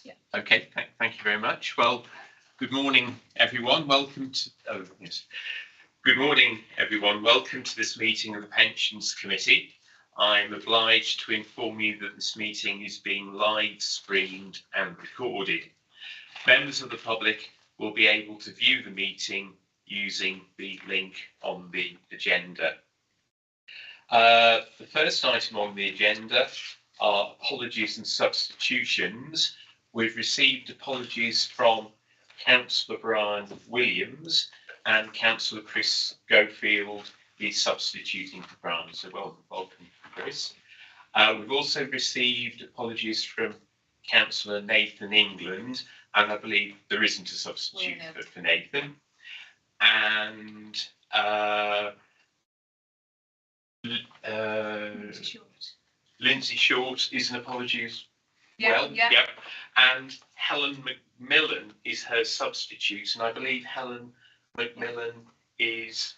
Yeah. Okay, thank you very much. Well, good morning, everyone. Welcome to. Oh, yes. Good morning, everyone. Welcome to this meeting of the Pensions Committee. I'm obliged to inform you that this meeting is being live streamed and recorded. Members of the public will be able to view the meeting using the link on the agenda. The first item on the agenda are apologies and substitutions. We've received apologies from Councillor Brian Williams, and Councillor Chris Schofield is substituting for Brian. So welcome, Chris. We've also received apologies from Councillor Nathan England, and I believe there isn't a substitute for Nathan. And Lindsay Short is an apology as well. Yeah. And Helen Macmillan is her substitute, and I believe Helen Macmillan is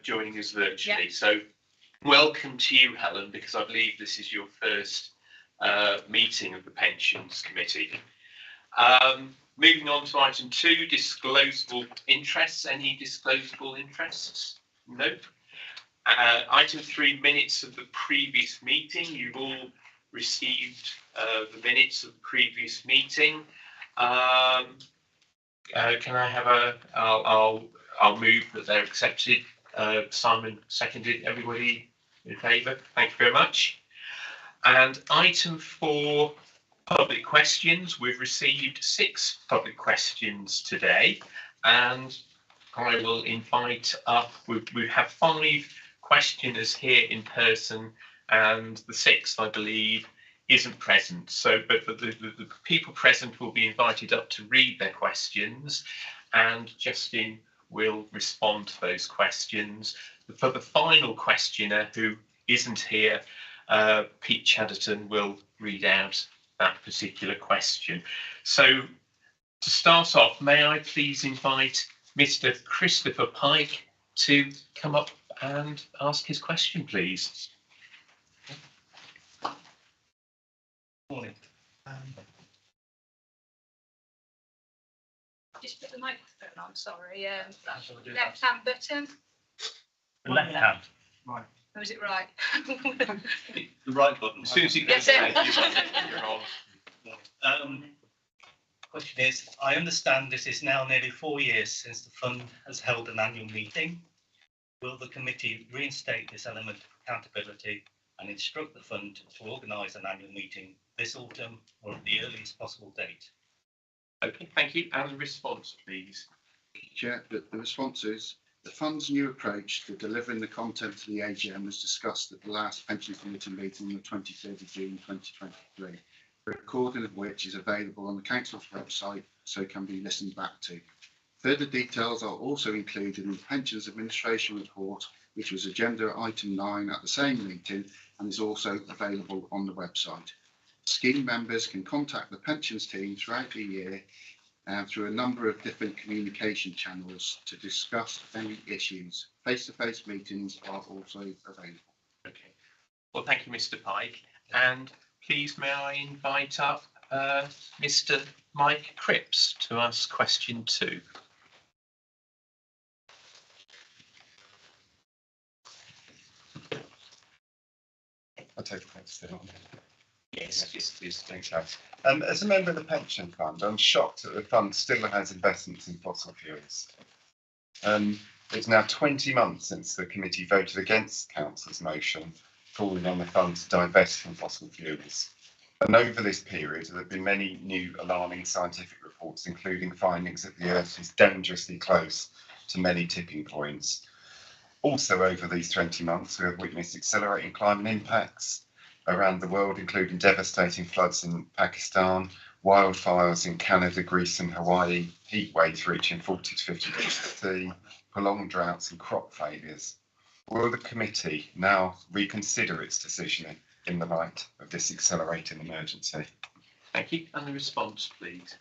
joining us virtually. Yeah. So welcome to you, Helen, because I believe this is your first meeting of the Pensions Committee. Moving on to item 2, disclosable interests. Any disclosable interests? No. Item 3, minutes of the previous meeting. You've all received the minutes of the previous meeting. Can I have a? I'll move that they're accepted. Simon seconded. Everybody in favour? Thank you very much. And item 4, public questions. We've received 6 public questions today, and I will invite up. We have 5 questioners here in person, and the 6th, I believe, isn't present. So, but the people present will be invited up to read their questions, and Justin will respond to those questions. For the final questioner, who isn't here, Pete Chadderton will read out that particular question. So, to start off, may I please invite Mr. Christopher Pike to come up and ask his question, please. Morning. Just put the microphone on, sorry. Left hand button. The left hand. Right. Or is it right? The right button. As soon as you get you're on. Question is, I understand it is now nearly 4 years since the fund has held an annual meeting. Will the committee reinstate this element of accountability and instruct the fund to organise an annual meeting this autumn or at the earliest possible date? Okay, thank you. And a response, please. Chair, the response is the fund's new approach to delivering the content to the AGM was discussed at the last Pensions Committee meeting on the 23rd of June 2023, a recording of which is available on the Council's website, so can be listened back to. Further details are also included in the Pensions Administration Report, which was agenda item 9 at the same meeting and is also available on the website. Scheme members can contact the pensions team throughout the year through a number of different communication channels to discuss any issues. Face-to-face meetings are also available. Okay. Well, thank you, Mr. Pike. And please may I invite up Mr. Mike Cripps to ask question 2. I'll take thanks. Yes, please. Thanks, Alex. As a member of the pension fund, I'm shocked that the fund still has investments in fossil fuels. It's now 20 months since the committee voted against Council's motion calling on the fund to divest from fossil fuels. And over this period, there have been many new alarming scientific reports, including findings that the Earth is dangerously close to many tipping points. Also, over these 20 months, we have witnessed accelerating climate impacts around the world, including devastating floods in Pakistan, wildfires in Canada, Greece and Hawaii, heat waves reaching 40 to 50 degrees C, prolonged droughts and crop failures. Will the committee now reconsider its decision in the light of this accelerating emergency? Thank you. And the response, please.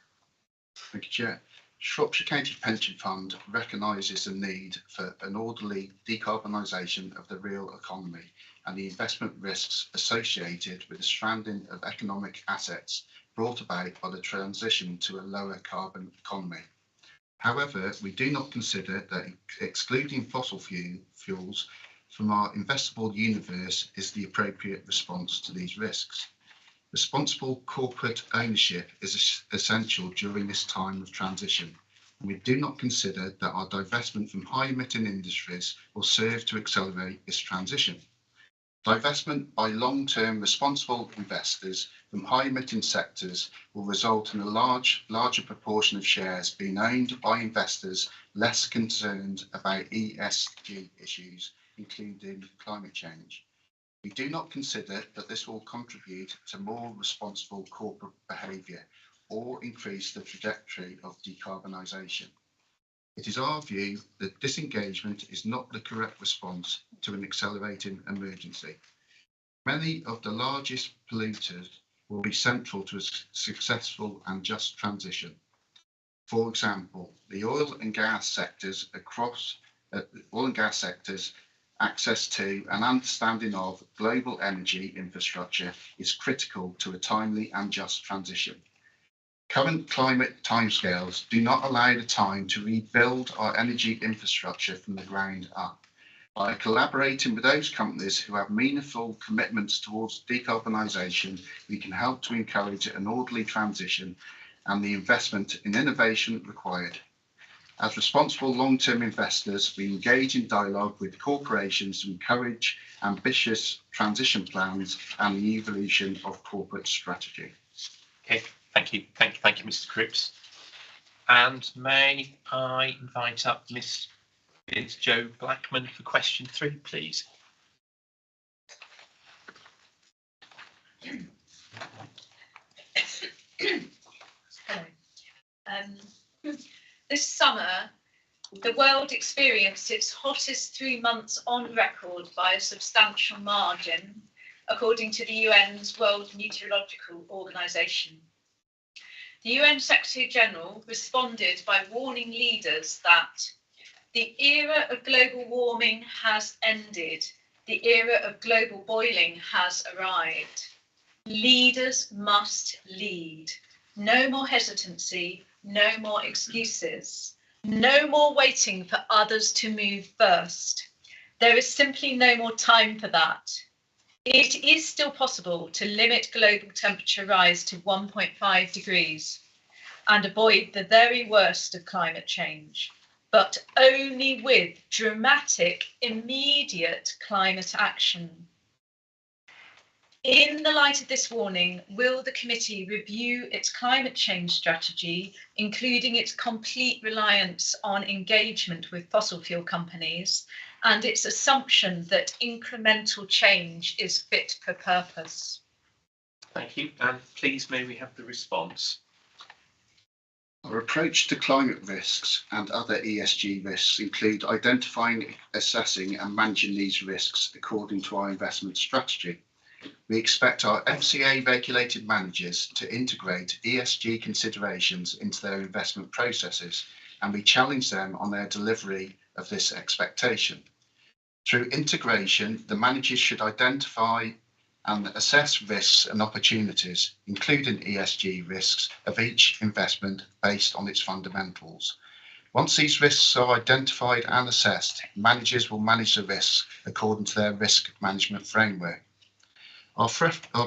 Thank you, Chair. Shropshire County Pension Fund recognises the need for an orderly decarbonisation of the real economy and the investment risks associated with the stranding of economic assets brought about by the transition to a lower carbon economy. However, we do not consider that excluding fossil fuels from our investable universe is the appropriate response to these risks. Responsible corporate ownership is essential during this time of transition, and we do not consider that our divestment from high-emitting industries will serve to accelerate this transition. Divestment by long-term responsible investors from high-emitting sectors will result in a larger proportion of shares being owned by investors less concerned about ESG issues, including climate change. We do not consider that this will contribute to more responsible corporate behaviour or increase the trajectory of decarbonisation. It is our view that disengagement is not the correct response to an accelerating emergency. Many of the largest polluters will be central to a successful and just transition. For example, the oil and gas sectors access to and understanding of global energy infrastructure is critical to a timely and just transition. Current climate timescales do not allow the time to rebuild our energy infrastructure from the ground up. By collaborating with those companies who have meaningful commitments towards decarbonisation, we can help to encourage an orderly transition and the investment in innovation required. As responsible long-term investors, we engage in dialogue with corporations to encourage ambitious transition plans and the evolution of corporate strategy. Okay, thank you, Mr. Cripps. And may I invite up Ms. Jo Blackman for question 3, please. Hello. This summer, the world experienced its hottest 3 months on record by a substantial margin, according to the UN's World Meteorological Organization. The UN Secretary General responded by warning leaders that the era of global warming has ended. The era of global boiling has arrived. Leaders must lead. No more hesitancy, no more excuses. No more waiting for others to move first. There is simply no more time for that. It is still possible to limit global temperature rise to 1.5 degrees and avoid the very worst of climate change, but only with dramatic, immediate climate action. In the light of this warning, will the committee review its climate change strategy, including its complete reliance on engagement with fossil fuel companies and its assumption that incremental change is fit for purpose? Thank you. And please may we have the response? Our approach to climate risks and other ESG risks include identifying, assessing and managing these risks according to our investment strategy. We expect our FCA regulated managers to integrate ESG considerations into their investment processes, and we challenge them on their delivery of this expectation. Through integration, the managers should identify and assess risks and opportunities, including ESG risks of each investment based on its fundamentals. Once these risks are identified and assessed, managers will manage the risks according to their risk management framework. Our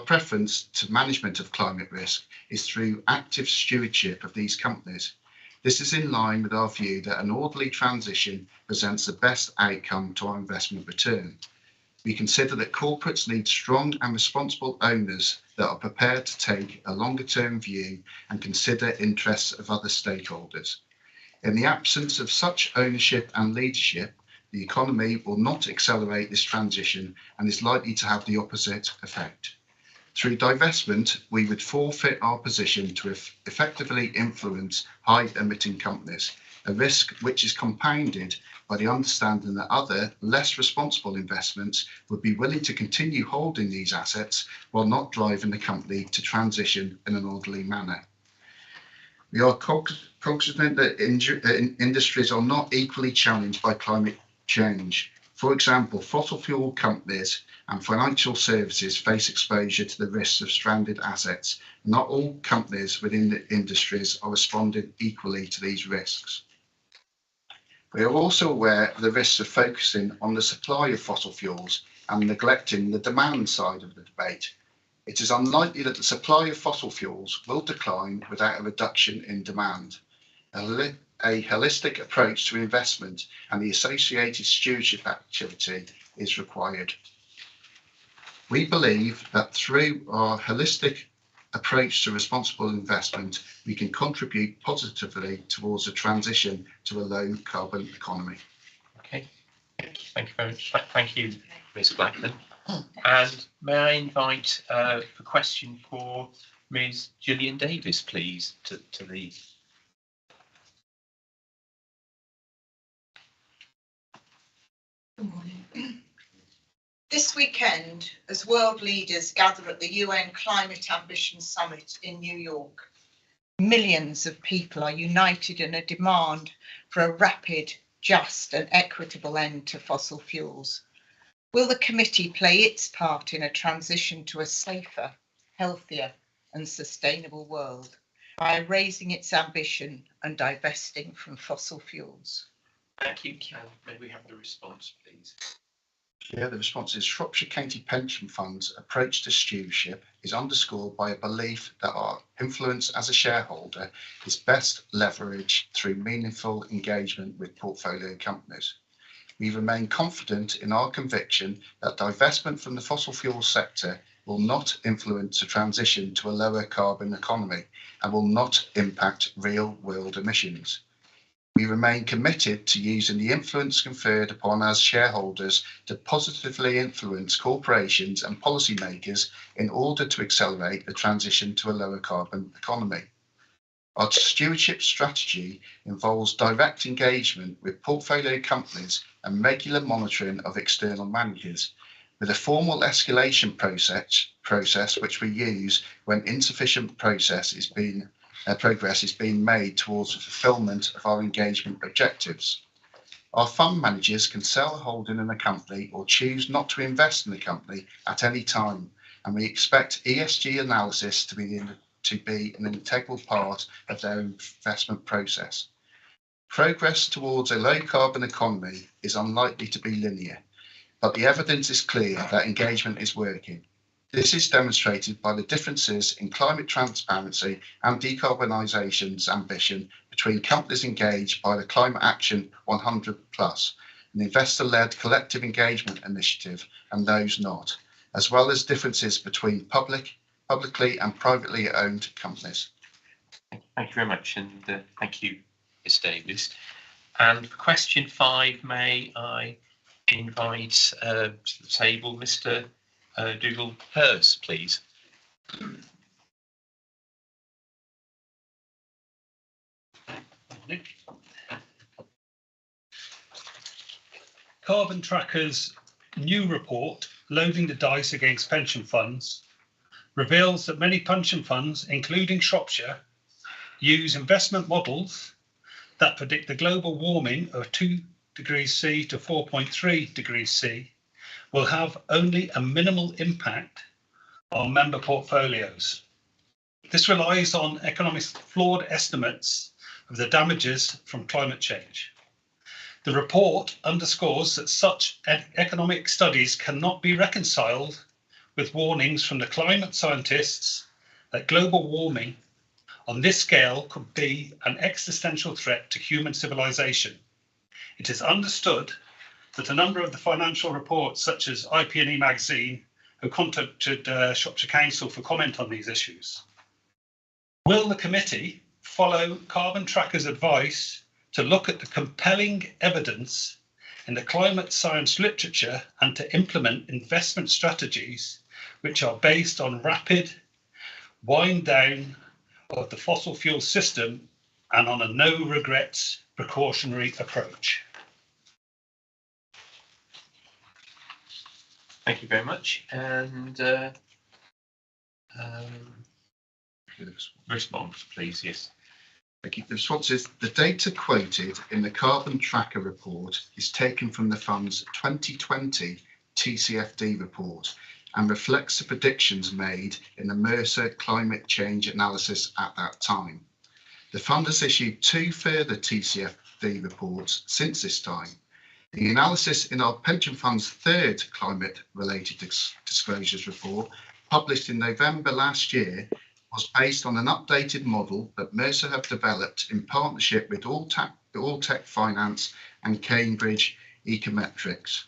preference to management of climate risk is through active stewardship of these companies. This is in line with our view that an orderly transition presents the best outcome to our investment return. We consider that corporates need strong and responsible owners that are prepared to take a longer-term view and consider interests of other stakeholders. In the absence of such ownership and leadership, the economy will not accelerate this transition and is likely to have the opposite effect. Through divestment, we would forfeit our position to effectively influence high-emitting companies, a risk which is compounded by the understanding that other, less responsible investments would be willing to continue holding these assets while not driving the company to transition in an orderly manner. We are cognizant that industries are not equally challenged by climate change. For example, fossil fuel companies and financial services face exposure to the risks of stranded assets. Not all companies within the industries are responding equally to these risks. We are also aware of the risks of focusing on the supply of fossil fuels and neglecting the demand side of the debate. It is unlikely that the supply of fossil fuels will decline without a reduction in demand. A holistic approach to investment and the associated stewardship activity is required. We believe that through our holistic approach to responsible investment, we can contribute positively towards a transition to a low carbon economy. Okay, thank you very much. Thank you, Ms. Blackman. And may I invite a question for Ms. Gillian Davis, please, to the. Good morning. This weekend, as world leaders gather at the UN Climate Ambition Summit in New York, millions of people are united in a demand for a rapid, just and equitable end to fossil fuels. Will the committee play its part in a transition to a safer, healthier and sustainable world by raising its ambition and divesting from fossil fuels? Thank you. May we have the response, please? Yeah, the response is Shropshire County Pension Fund's approach to stewardship is underscored by a belief that our influence as a shareholder is best leveraged through meaningful engagement with portfolio companies. We remain confident in our conviction that divestment from the fossil fuel sector will not influence a transition to a lower carbon economy and will not impact real world emissions. We remain committed to using the influence conferred upon us shareholders to positively influence corporations and policymakers in order to accelerate the transition to a lower carbon economy. Our stewardship strategy involves direct engagement with portfolio companies and regular monitoring of external managers, with a formal escalation process which we use when insufficient progress is being made towards the fulfilment of our engagement objectives. Our fund managers can sell a holding in a company or choose not to invest in the company at any time, and we expect ESG analysis to be an integral part of their investment process. Progress towards a low carbon economy is unlikely to be linear, but the evidence is clear that engagement is working. This is demonstrated by the differences in climate transparency and decarbonisation's ambition between companies engaged by the Climate Action 100+, an investor-led collective engagement initiative, and those not, as well as differences between publicly and privately owned companies. Thank you very much, and thank you, Ms. Davis. And for question 5, may I invite to the table Mr. Dougal Hurst, please. Carbon Tracker's new report, Loading the Dice Against Pension Funds, reveals that many pension funds, including Shropshire, use investment models that predict the global warming of 2 degrees C to 4.3 degrees C will have only a minimal impact on member portfolios. This relies on economists' flawed estimates of the damages from climate change. The report underscores that such economic studies cannot be reconciled with warnings from the climate scientists that global warming on this scale could be an existential threat to human civilization. It is understood that a number of the financial reports, such as IP&E magazine, have contacted Shropshire Council for comment on these issues. Will the committee follow Carbon Tracker's advice to look at the compelling evidence in the climate science literature and to implement investment strategies which are based on rapid wind down of the fossil fuel system and on a no regrets precautionary approach? Thank you very much. And response, please. Yes. The response is the data quoted in the carbon tracker report is taken from the fund's 2020 TCFD report and reflects the predictions made in the Mercer climate change analysis at that time. The fund has issued 2 further TCFD reports since this time. The analysis in our pension fund's 3rd climate-related disclosures report, published in November last year, was based on an updated model that Mercer have developed in partnership with Alltech Finance and Cambridge Econometrics.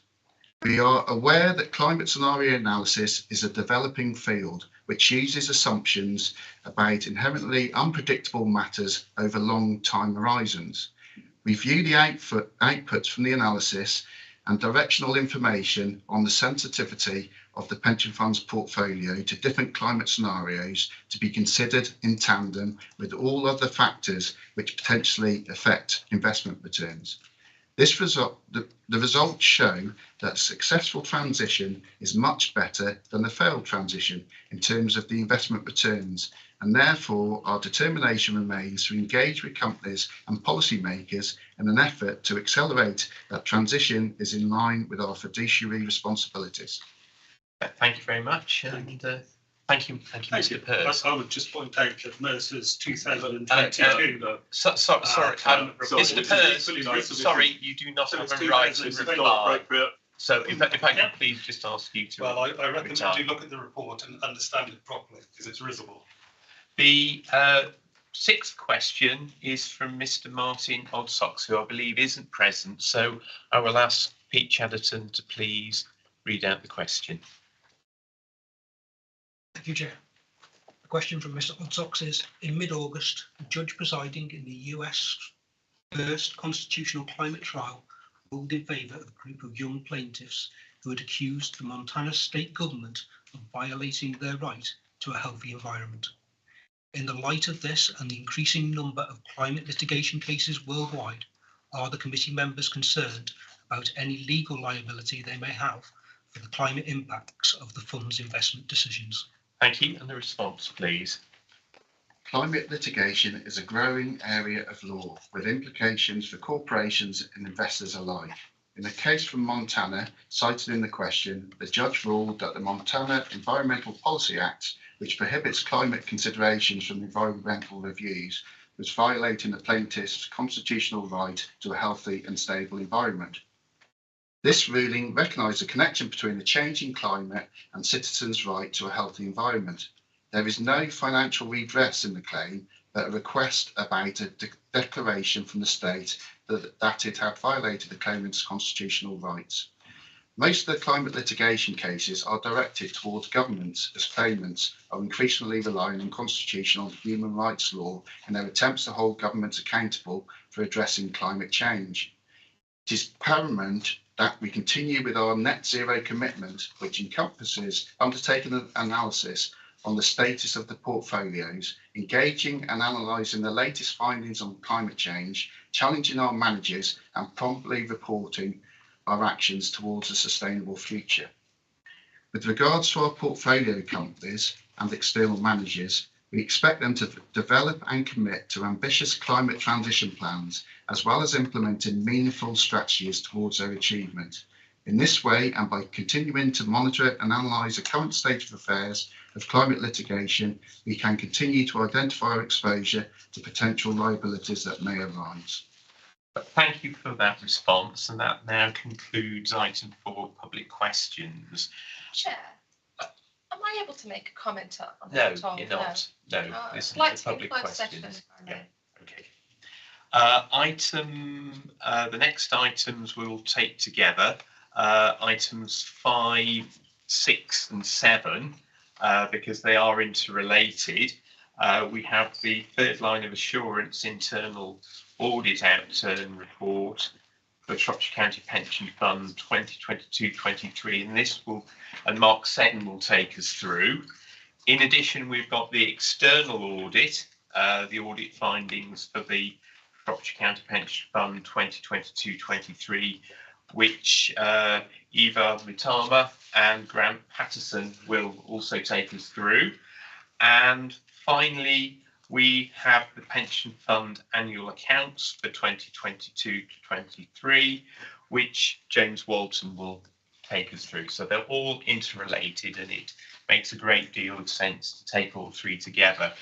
We are aware that climate scenario analysis is a developing field which uses assumptions about inherently unpredictable matters over long time horizons. We view the outputs from the analysis and directional information on the sensitivity of the pension fund's portfolio to different climate scenarios to be considered in tandem with all other factors which potentially affect investment returns. The results show that a successful transition is much better than a failed transition in terms of the investment returns, and therefore our determination remains to engage with companies and policymakers in an effort to accelerate that transition is in line with our fiduciary responsibilities. Thank you very much, and thank you, Mr. Peirce. I would just point out that Mercer's 2022. Sorry, Mr. Peirce, sorry, you do not have a right to reply. So if I can please just ask you to. Well, I recommend you look at the report and understand it properly because it's risible. The 6th question is from Mr. Martin Odsocks, who I believe isn't present. So I will ask Pete Chadderton to please read out the question. Thank you, Chair. The question from Mr. Odsocks is, in mid-August, a judge presiding in the US first constitutional climate trial ruled in favour of a group of young plaintiffs who had accused the Montana state government of violating their right to a healthy environment. In the light of this and the increasing number of climate litigation cases worldwide, are the committee members concerned about any legal liability they may have for the climate impacts of the fund's investment decisions? Thank you, and the response, please. Climate litigation is a growing area of law with implications for corporations and investors alike. In a case from Montana cited in the question, the judge ruled that the Montana Environmental Policy Act, which prohibits climate considerations from environmental reviews, was violating the plaintiff's constitutional right to a healthy and stable environment. This ruling recognised the connection between the changing climate and citizens' right to a healthy environment. There is no financial redress in the claim, but a request about a declaration from the state that it had violated the claimant's constitutional rights. Most of the climate litigation cases are directed towards governments, as claimants are increasingly relying on constitutional and human rights law in their attempts to hold governments accountable for addressing climate change. It is paramount that we continue with our net zero commitment, which encompasses undertaking an analysis on the status of the portfolios, engaging and analysing the latest findings on climate change, challenging our managers and promptly reporting our actions towards a sustainable future. With regards to our portfolio companies and external managers, we expect them to develop and commit to ambitious climate transition plans, as well as implementing meaningful strategies towards their achievement. In this way, and by continuing to monitor and analyse the current state of affairs of climate litigation, we can continue to identify our exposure to potential liabilities that may arise. Thank you for that response, and that now concludes item 4, public questions. Chair, am I able to make a comment on No, that at all? you're not. No, this is I'd like the to public make 5 questions. seconds. Yeah, okay. The next items we'll take together, items 5, 6 and 7, because they are interrelated. We have the third line of assurance internal audit outturn report for Shropshire County Pension Fund 2022-23, and this will, and Mark Seddon will take us through. In addition, we've got the external audit, the audit findings for the Shropshire County Pension Fund 2022-23, which Eva Mitama and Grant Patterson will also take us through. And finally, we have the pension fund annual accounts for 2022 to 23, which James Walton will take us through. So they're all interrelated, and it makes a great deal of sense to take all three together.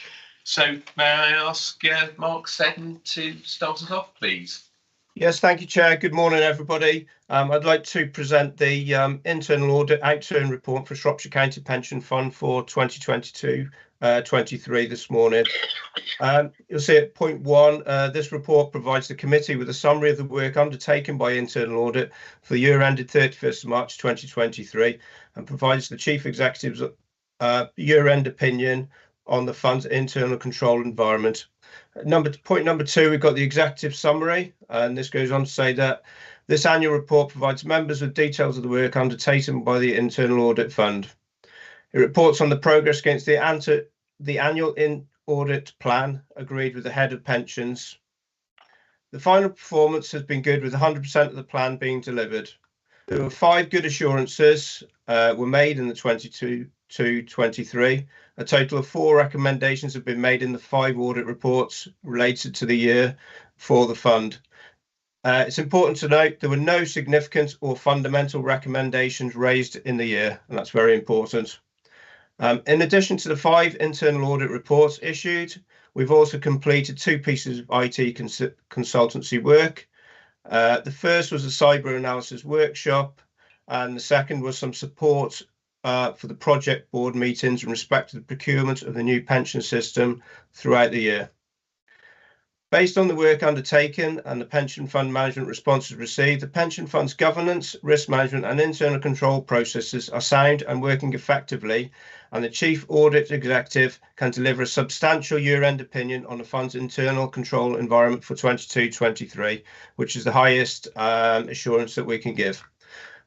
So may I ask Mark Seddon to start us off, please? Yes, thank you, Chair. Good morning, everybody. I'd like to present the internal audit outturn report for Shropshire County Pension Fund for 2022-23 this morning. You'll see at point 1, this report provides the committee with a summary of the work undertaken by internal audit for the year ended 31st of March 2023 and provides the Chief Executive's year-end opinion on the fund's internal control environment. Point number 2, we've got the executive summary, and this goes on to say that this annual report provides members with details of the work undertaken by the internal audit fund. It reports on the progress against the annual audit plan agreed with the head of pensions. The final performance has been good, with 100% of the plan being delivered. There were 5 good assurances were made in the 22-23. A total of 4 recommendations have been made in the 5 audit reports related to the year for the fund. It's important to note there were no significant or fundamental recommendations raised in the year, and that's very important. In addition to the 5 internal audit reports issued, we've also completed 2 pieces of IT consultancy work. The first was a cyber analysis workshop, and the second was some support for the project board meetings in respect to the procurement of the new pension system throughout the year. Based on the work undertaken and the pension fund management responses received, the pension fund's governance, risk management and internal control processes are sound and working effectively, and the Chief Audit Executive can deliver a substantial year-end opinion on the fund's internal control environment for 22-23, which is the highest assurance that we can give.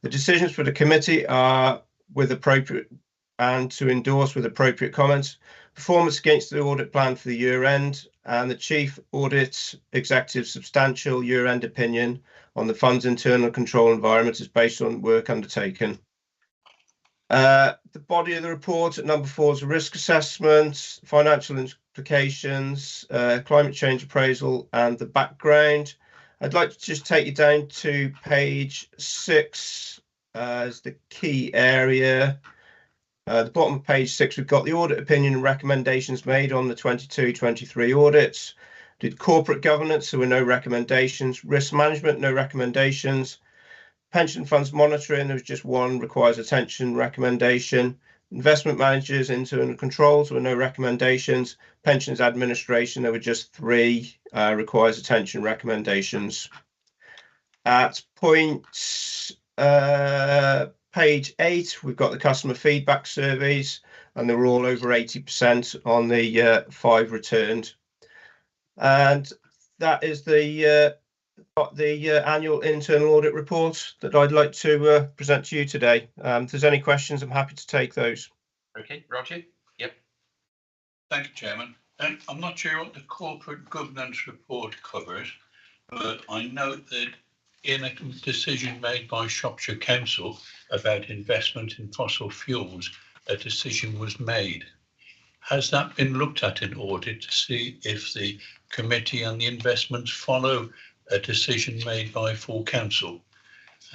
The decisions for the committee are with appropriate and to endorse with appropriate comments, performance against the audit plan for the year end, and the Chief Audit Executive's substantial year-end opinion on the fund's internal control environment is based on work undertaken. The body of the report at number 4 is a risk assessment, financial implications, climate change appraisal, and the background. I'd like to just take you down to page 6 as the key area. At the bottom of page 6, we've got the audit opinion and recommendations made on the 22-23 audits. Did corporate governance, there were no recommendations. Risk management, no recommendations. Pension funds monitoring, there was just 1 requires attention recommendation. Investment managers, internal controls, there were no recommendations. Pensions administration, there were just 3 requires attention recommendations. At page 8, we've got the customer feedback surveys, and they were all over 80% on the 5 returned. And that is the annual internal audit report that I'd like to present to you today. If there's any questions, I'm happy to take those. Okay, Roger. Yep. Thank you, Chairman. I'm not sure what the corporate governance report covers, but I note that in a decision made by Shropshire Council about investment in fossil fuels, a decision was made. Has that been looked at in audit to see if the committee and the investments follow a decision made by full council?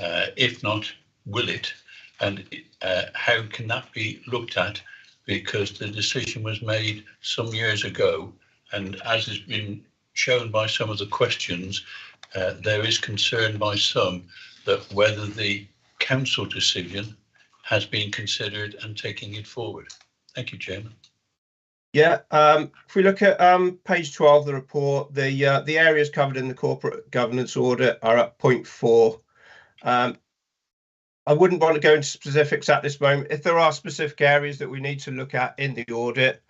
If not, will it? And how can that be looked at? Because the decision was made some years ago, and as has been shown by some of the questions, there is concern by some that whether the council decision has been considered and taking it forward. Thank you, Chairman. Yeah, if we look at page 12 of the report, the areas covered in the corporate governance audit are at point 4. I wouldn't want to go into specifics at this moment. If there are specific areas that we need to look at in the audit,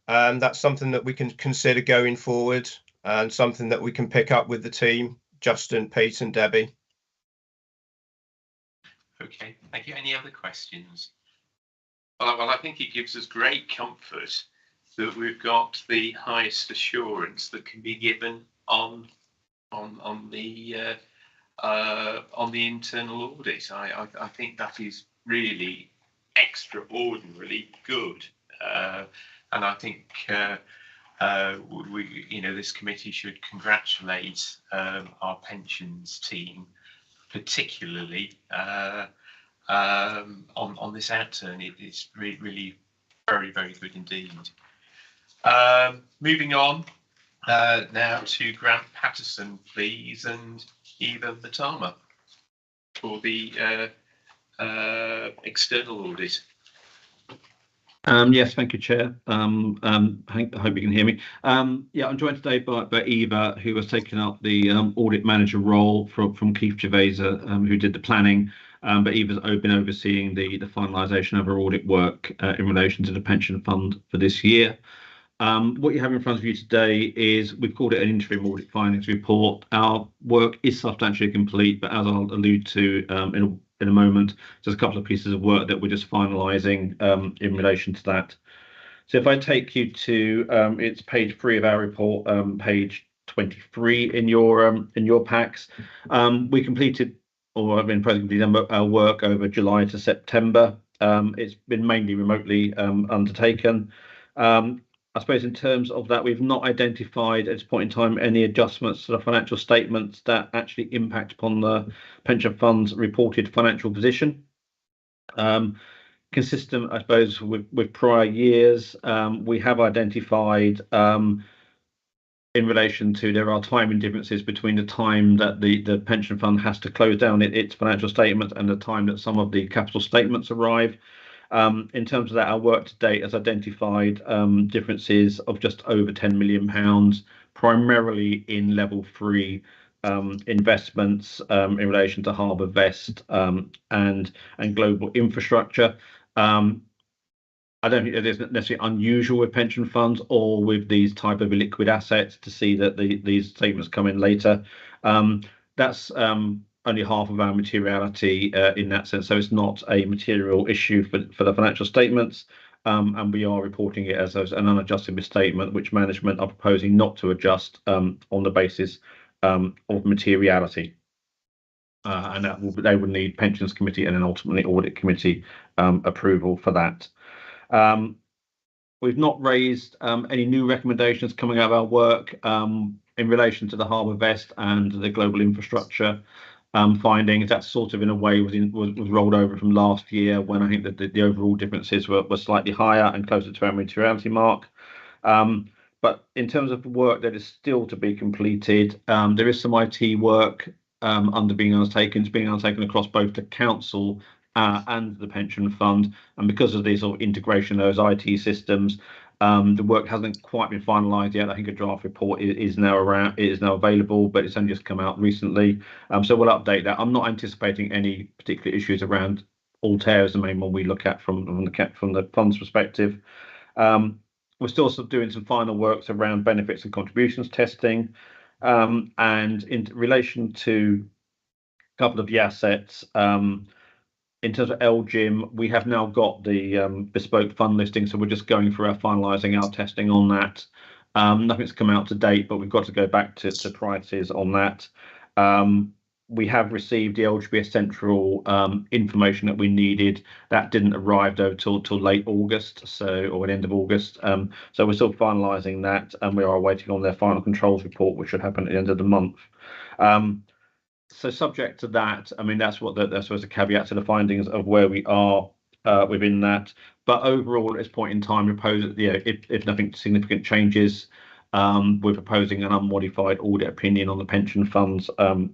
that's something that we can consider going forward, and something that we can pick up with the team, Justin, Pete and Debbie. Okay, thank you. Any other questions? Well, I think it gives us great comfort that we've got the highest assurance that can be given on the internal audit. I think that is really extraordinarily good, and I think this committee should congratulate our pensions team, particularly on this outturn. It's really very, very good indeed. Moving on now to Grant Patterson, please, and Eva Matama for the external audit. Yes, thank you, Chair. I hope you can hear me. Yeah, I'm joined today by Eva, who has taken up the audit manager role from Keith Gervaisa, who did the planning. But Eva's been overseeing the finalisation of our audit work in relation to the pension fund for this year. What you have in front of you today is, we've called it an interim audit findings report. Our work is substantially complete, but as I'll allude to in a moment, there's a couple of pieces of work that we're just finalising in relation to that. So if I take you to it's page 3 of our report, page 23 in your packs, we completed, or have been presently done our work over July to September. It's been mainly remotely undertaken. I suppose in terms of that, we've not identified at this point in time any adjustments to the financial statements that actually impact upon the pension fund's reported financial position. Consistent, I suppose, with prior years, we have identified in relation to, there are timing differences between the time that the pension fund has to close down its financial statements and the time that some of the capital statements arrive. In terms of that, our work to date has identified differences of just over £10 million, primarily in level 3 investments in relation to Harbour Vest and global infrastructure. I don't think it is necessarily unusual with pension funds or with these type of liquid assets to see that these statements come in later. That's only half of our materiality in that sense, so it's not a material issue for the financial statements, and we are reporting it as an unadjusted misstatement, which management are proposing not to adjust on the basis of materiality, and that they would need pensions committee and then ultimately audit committee approval for that. We've not raised any new recommendations coming out of our work in relation to the Harbour Vest and the global infrastructure findings. That sort of in a way was rolled over from last year, when I think that the overall differences were slightly higher and closer to our materiality mark. But in terms of the work that is still to be completed, there is some IT work being undertaken across both the council and the pension fund, and because of the sort of integration of those IT systems, the work hasn't quite been finalised yet. I think a draft report is now available, but it's only just come out recently. So we'll update that. I'm not anticipating any particular issues around Altair as the main one we look at from the fund's perspective. We're still sort of doing some final works around benefits and contributions testing, and in relation to a couple of the assets. In terms of LGIM, we have now got the bespoke fund listing, so we're just going through finalising our testing on that. Nothing's come out to date, but we've got to go back to prices on that. We have received the LGBS Central information that we needed. That didn't arrive though till late August, or at end of August. So we're still finalising that, and we are waiting on their final controls report, which should happen at the end of the month. So subject to that, I mean, that's a caveat to the findings of where we are within that. But overall, at this point in time, if nothing significant changes, we're proposing an unmodified audit opinion on the pension fund's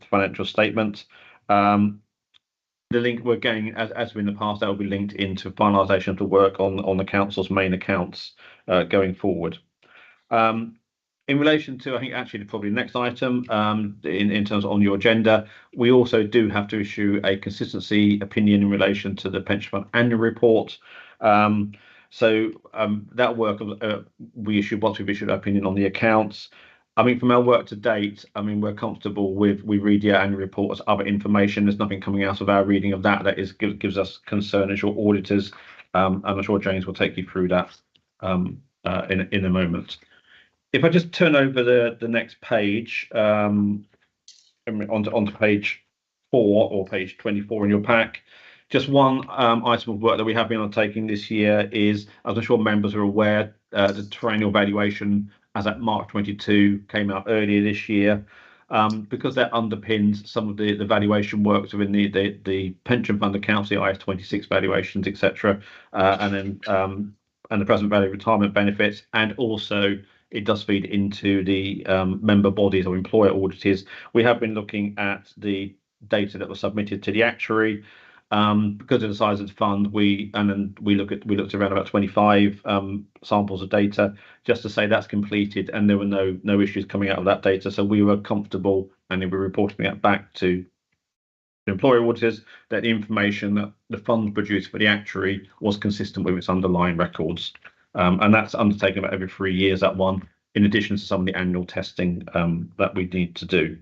financial statement. The link we're getting, as in the past, that will be linked into finalisation of the work on the council's main accounts going forward. In relation to, I think actually probably the next item in terms of on your agenda, we also do have to issue a consistency opinion in relation to the pension fund annual report. So that work we issued once we've issued our opinion on the accounts. I mean, from our work to date, I mean, we're comfortable with, we read the annual report as other information. There's nothing coming out of our reading of that gives us concern as your auditors. And I'm sure James will take you through that in a moment. If I just turn over the next page, onto page 4 or page 24 in your pack, just one item of work that we have been undertaking this year is, as I'm sure members are aware, the triennial valuation as at March 22 came out earlier this year. Because that underpins some of the valuation works within the pension fund accounts, the IS 26 valuations, etc., and the present value of retirement benefits, and also it does feed into the member bodies or employer auditors. We have been looking at the data that was submitted to the actuary. Because of the size of the fund, we looked around about 25 samples of data, just to say that's completed, and there were no issues coming out of that data. So we were comfortable, and we were reporting that back to the employer auditors that the information that the fund produced for the actuary was consistent with its underlying records, and that's undertaken about every 3 years. That one, in addition to some of the annual testing that we need to do.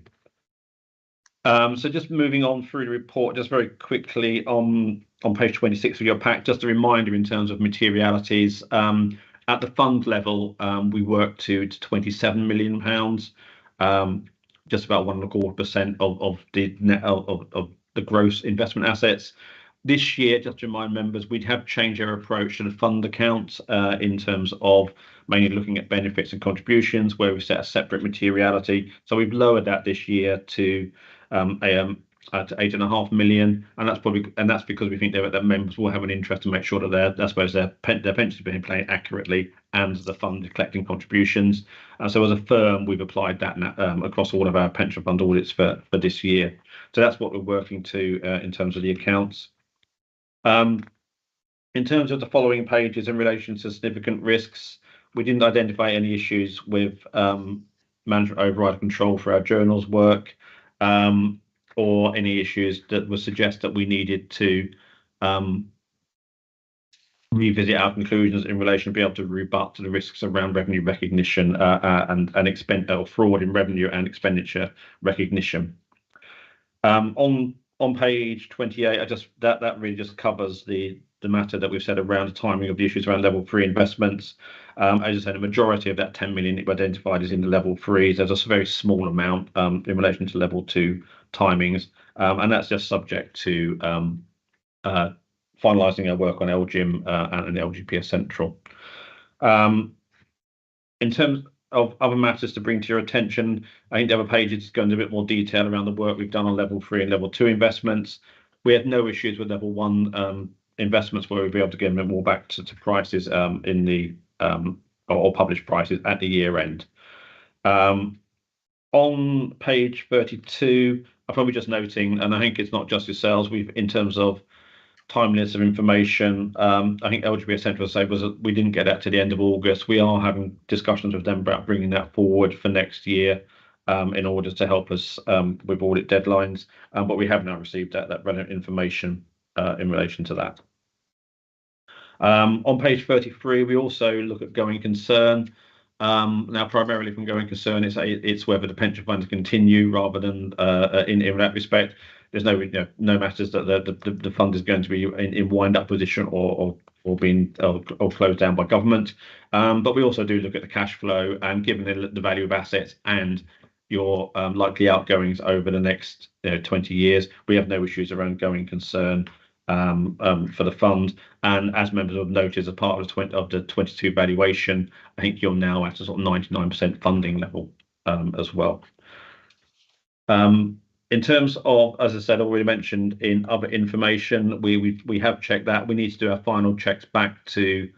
So just moving on through the report, just very quickly on page 26 of your pack, just a reminder in terms of materialities. At the fund level, we worked to £27 million, just about 1.25% of the net of the gross investment assets. This year, just to remind members, we have changed our approach to the fund accounts in terms of mainly looking at benefits and contributions, where we set a separate materiality. So we've lowered that this year to 8.5 million, and that's because we think that members will have an interest to make sure that their pensions are being paid accurately and the fund is collecting contributions. So as a firm, we've applied that across all of our pension fund audits for this year. So that's what we're working to in terms of the accounts. In terms of the following pages in relation to significant risks, we didn't identify any issues with management override control for our journals work, or any issues that would suggest that we needed to revisit our conclusions in relation to be able to rebut to the risks around revenue recognition and or fraud in revenue and expenditure recognition. On page 28, that really just covers the matter that we've said around the timing of the issues around level 3 investments. As I said, a majority of that 10 million that we identified is in the level 3s. There's a very small amount in relation to level 2 timings, and that's just subject to finalising our work on LGIM and the LGPS Central. In terms of other matters to bring to your attention, I think the other pages go into a bit more detail around the work we've done on level 3 and level 2 investments. We had no issues with level 1 investments, where we'll be able to get them more back to prices in the or published prices at the year end. On page 32, I'm probably just noting, and I think it's not just yourselves, in terms of timeliness of information, I think LGPS Central was we didn't get that to the end of August. We are having discussions with them about bringing that forward for next year in order to help us with audit deadlines, but we have now received that relevant information in relation to that. On page 33, we also look at going concern. Now, primarily from going concern, it's whether the pension funds continue rather than in that respect. There's no matters that the fund is going to be in wind-up position or being or closed down by government. But we also do look at the cash flow, and given the value of assets and your likely outgoings over the next 20 years, we have no issues around going concern for the fund. And as members have noted, as part of the 22 valuation, I think you're now at a sort of 99% funding level as well. In terms of, as I said, already mentioned in other information, we have checked that. We need to do our final checks back to,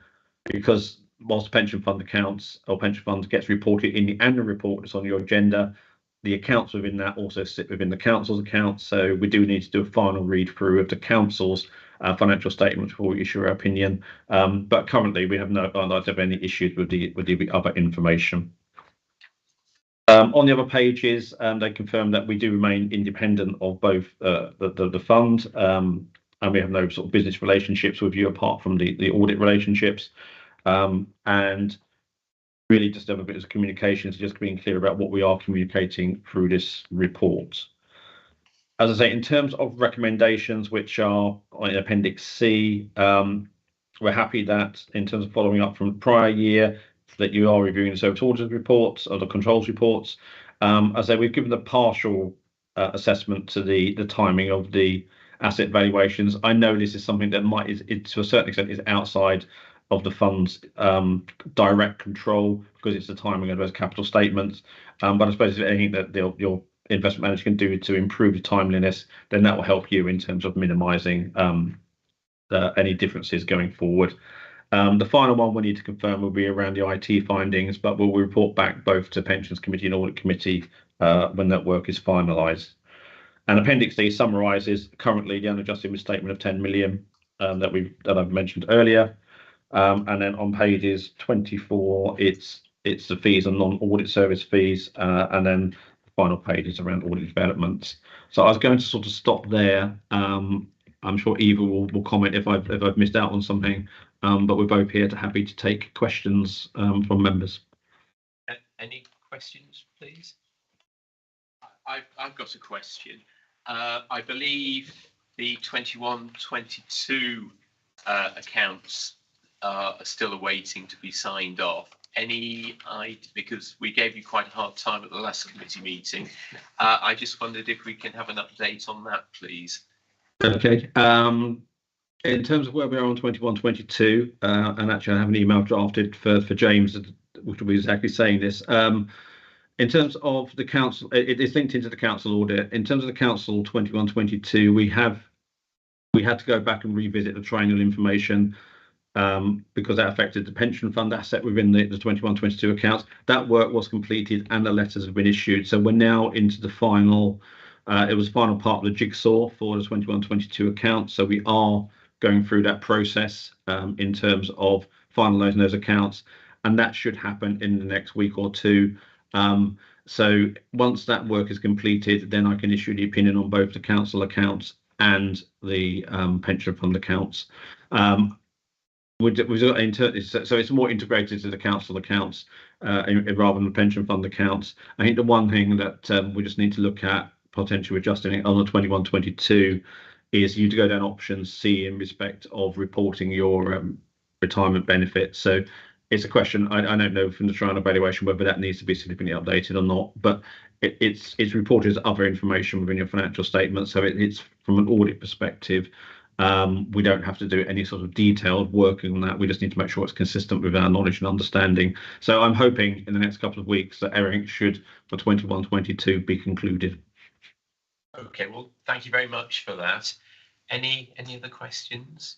because whilst pension fund accounts or pension funds gets reported in the annual report that's on your agenda, the accounts within that also sit within the council's accounts. So we do need to do a final read through of the council's financial statements before we issue our opinion. But currently we have not have any issues with the other information. On the other pages, they confirm that we do remain independent of both the fund, and we have no sort of business relationships with you apart from the audit relationships, and really just have a bit of communication, so just being clear about what we are communicating through this report. As I say, in terms of recommendations, which are in Appendix C, we're happy that in terms of following up from the prior year, that you are reviewing the service audit reports or the controls reports. As I say, we've given a partial assessment to the timing of the asset valuations. I know this is something that to a certain extent is outside of the fund's direct control, because it's the timing of those capital statements. But I suppose if anything that your investment manager can do to improve the timeliness, then that will help you in terms of minimising any differences going forward. The final one we need to confirm will be around the IT findings, but we'll report back both to Pensions Committee and Audit Committee when that work is finalised. And Appendix D summarises currently the unadjusted misstatement of 10 million that I've mentioned earlier. And then on pages 24, it's the fees and non-audit service fees, and then the final page is around audit developments. So I was going to sort of stop there. I'm sure Eva will comment if I've missed out on something, but we're both here happy to take questions from members. Any questions, please? I've got a question. I believe the 21-22 accounts are still awaiting to be signed off. Because we gave you quite a hard time at the last committee meeting. I just wondered if we can have an update on that, please. Okay. In terms of where we are on 21-22, and actually I have an email drafted for James, which will be exactly saying this. In terms of the council, it is linked into the council audit. In terms of the council 21-22, we had to go back and revisit the triennial information because that affected the pension fund asset within the 21-22 accounts. That work was completed and the letters have been issued. So we're now into the final. It was the final part of the jigsaw for the 21-22 accounts. So we are going through that process in terms of finalising those accounts, and that should happen in the next week or two. So once that work is completed, then I can issue the opinion on both the council accounts and the pension fund accounts. So it's more integrated to the council accounts rather than the pension fund accounts. I think the one thing that we just need to look at potentially adjusting it on the 21-22 is you to go down option C in respect of reporting your retirement benefits. So it's a question, I don't know from the trial evaluation whether that needs to be significantly updated or not, but it's reported as other information within your financial statement. So it's from an audit perspective, we don't have to do any sort of detailed working on that. We just need to make sure it's consistent with our knowledge and understanding. So I'm hoping in the next couple of weeks that everything should for 21-22 be concluded. Okay, well, thank you very much for that. Any other questions?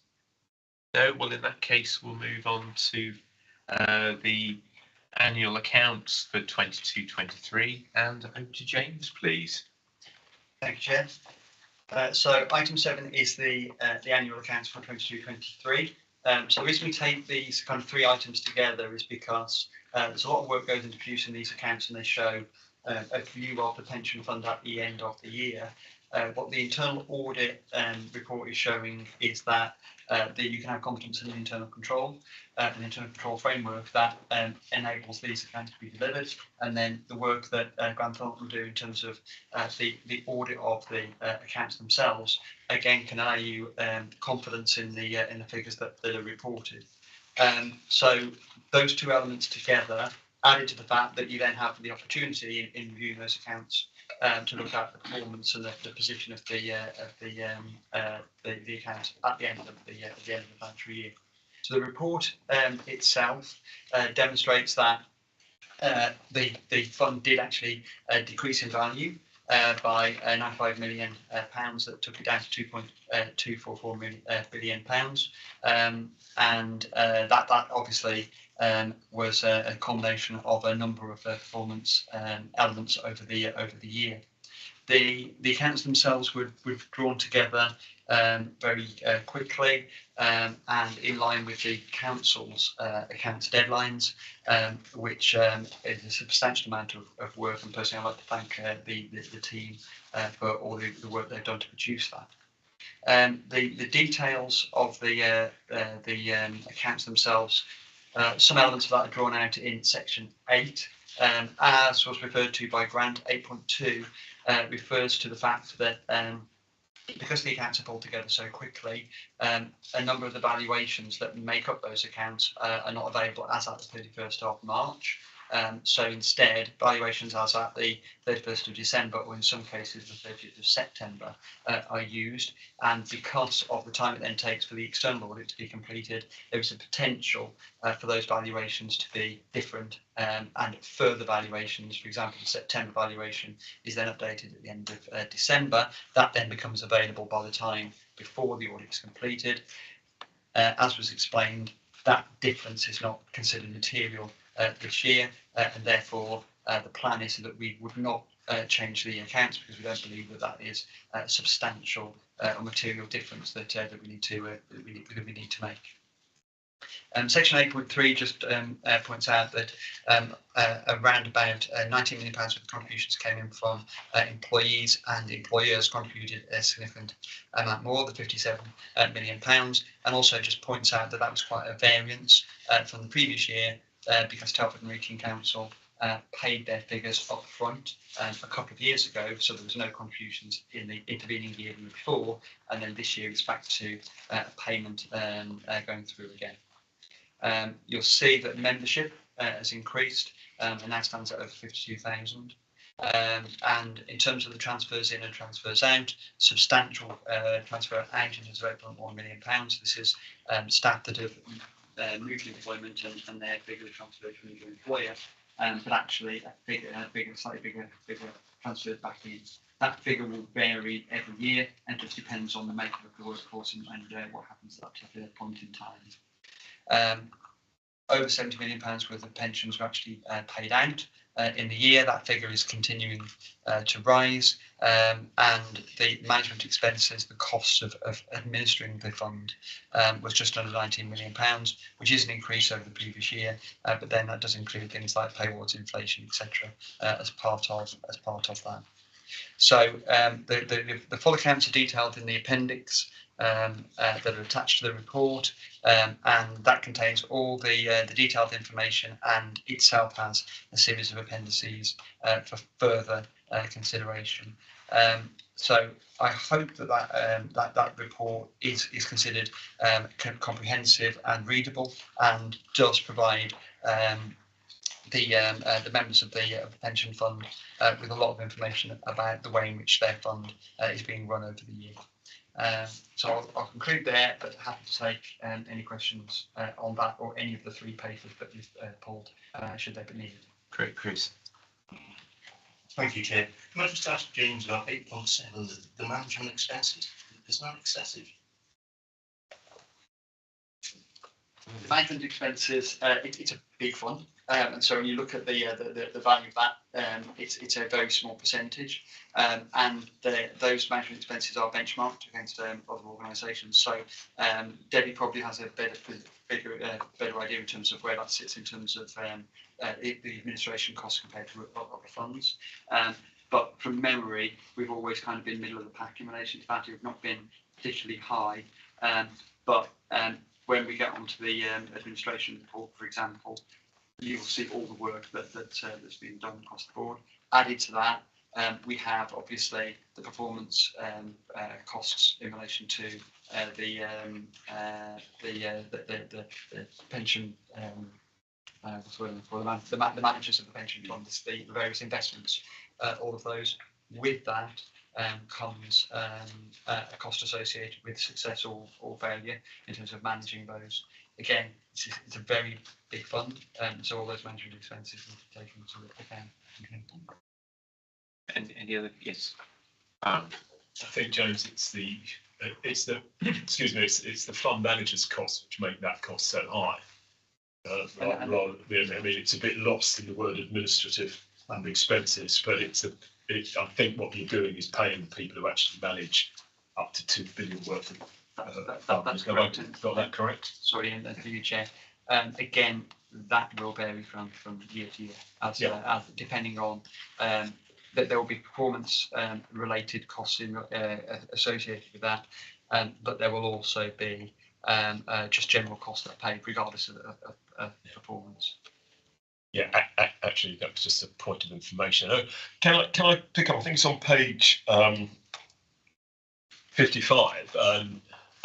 No? Well, in that case, we'll move on to the annual accounts for 22-23, and over to James, please. Thank you, Chair. So item 7 is the annual accounts for 22-23. So the reason we take these kind of 3 items together is because there's a lot of work goes into producing these accounts, and they show a view of the pension fund at the end of the year. What the internal audit report is showing is that you can have confidence in the internal control, an internal control framework that enables these accounts to be delivered, and then the work that Grant Thornton will do in terms of the audit of the accounts themselves, again, can allow you confidence in the figures that are reported. So those 2 elements together, added to the fact that you then have the opportunity in reviewing those accounts to look at the performance and the position of the account at the end of the financial year. So the report itself demonstrates that the fund did actually decrease in value by £95 million. That took it down to £2.244 billion, and that obviously was a combination of a number of performance elements over the year. The accounts themselves were drawn together very quickly and in line with the council's accounts deadlines, which is a substantial amount of work. And personally, I'd like to thank the team for all the work they've done to produce that. The details of the accounts themselves, some elements of that are drawn out in section 8, as was referred to by Grant. 8.2 refers to the fact that because the accounts are pulled together so quickly, a number of the valuations that make up those accounts are not available as at the 31st of March. So instead, valuations as at the 31st of December, or in some cases the 30th of September, are used. And because of the time it then takes for the external audit to be completed, there is a potential for those valuations to be different, and further valuations, for example, the September valuation is then updated at the end of December. That then becomes available by the time before the audit is completed. As was explained, that difference is not considered material this year, and therefore the plan is that we would not change the accounts, because we don't believe that that is a substantial or material difference that we need to make. Section 8.3 just points out that around about £19 million worth of contributions came in from employees, and employers contributed a significant amount more, the £57 million, and also just points out that that was quite a variance from the previous year, because Telford and Wrekin Council paid their figures up front a couple of years ago, so there was no contributions in the intervening year before, and then this year it's back to payment going through again. You'll see that membership has increased and now stands at over 52,000. And in terms of the transfers in and transfers out, substantial transfer out in terms of £8.1 million. This is staff that have moved employment and their figure transferred from the employer, but actually a slightly bigger transfer back in. That figure will vary every year and just depends on the makeup of the workforce and what happens at that particular point in time. Over £70 million worth of pensions were actually paid out in the year. That figure is continuing to rise, and the management expenses, the costs of administering the fund, was just under £19 million, which is an increase over the previous year, but then that does include things like pay awards, inflation, etc., as part of that. So the full accounts are detailed in the appendix that are attached to the report, and that contains all the detailed information, and itself has a series of appendices for further consideration. So I hope that report is considered comprehensive and readable, and does provide the members of the pension fund with a lot of information about the way in which their fund is being run over the year. So I'll conclude there, but happy to take any questions on that or any of the three papers that you've pulled, should they be needed. Great, Chris. Thank you, Chair. Can I just ask James about 8.7, the management expenses? Is that excessive? The management expenses, it's a big fund, and so when you look at the value of that, it's a very small percentage, and those management expenses are benchmarked against other organisations. So Debbie probably has a better idea in terms of where that sits in terms of the administration costs compared to other funds. But from memory, we've always kind of been middle of the pack in relation to that. We've not been particularly high, but when we get onto the administration report, for example, you will see all the work that's been done across the board. Added to that, we have obviously the performance costs in relation to the pension. The managers of the pension funds, the various investments, all of those. With that comes a cost associated with success or failure in terms of managing those. Again, it's a very big fund, so all those management expenses need to be taken into account. And any other? Yes. I think, James, it's the excuse me, it's the fund manager's costs which make that cost so high. I mean, it's a bit lost in the word administrative and expenses, but I think what you're doing is paying the people who actually manage up to £2 billion worth of. That's correct. Got that correct? Sorry, and through you, Chair. Again, that will vary from year to year, as depending on that there will be performance related costs associated with that, but there will also be just general costs that are paid regardless of performance. Yeah, actually, that was just a point of information. Can I pick up? I think it's on page 55.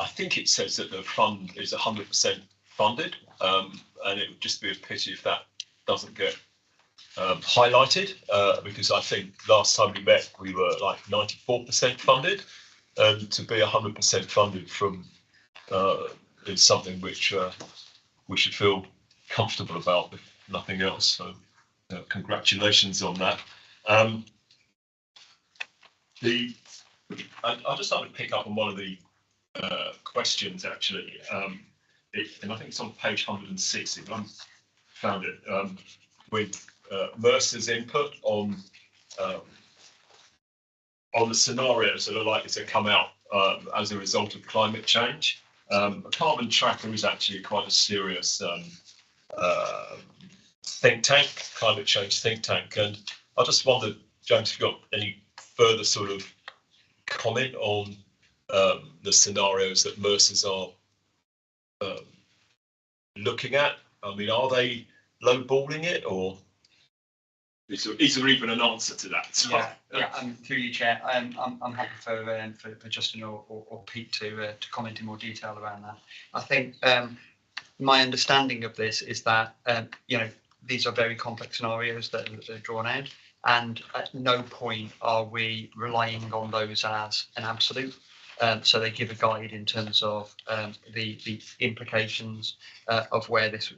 I think it says that the fund is 100% funded, and it would just be a pity if that doesn't get highlighted, because I think last time we met we were like 94% funded, and to be 100% funded from is something which we should feel comfortable about, if nothing else. So congratulations on that. I'll just start to pick up on one of the questions actually, and I think it's on page 160. I found it with Mercer's input on the scenarios that are likely to come out as a result of climate change. Carbon Tracker is actually quite a serious think tank, climate change think tank, and I just wondered, James, if you've got any further sort of comment on the scenarios that Mercer's are looking at. I mean, are they lowballing it, or is there even an answer to that? Through you, Chair. I'm happy for Justin or Pete to comment in more detail around that. I think my understanding of this is that these are very complex scenarios that are drawn out, and at no point are we relying on those as an absolute. So they give a guide in terms of the implications of where this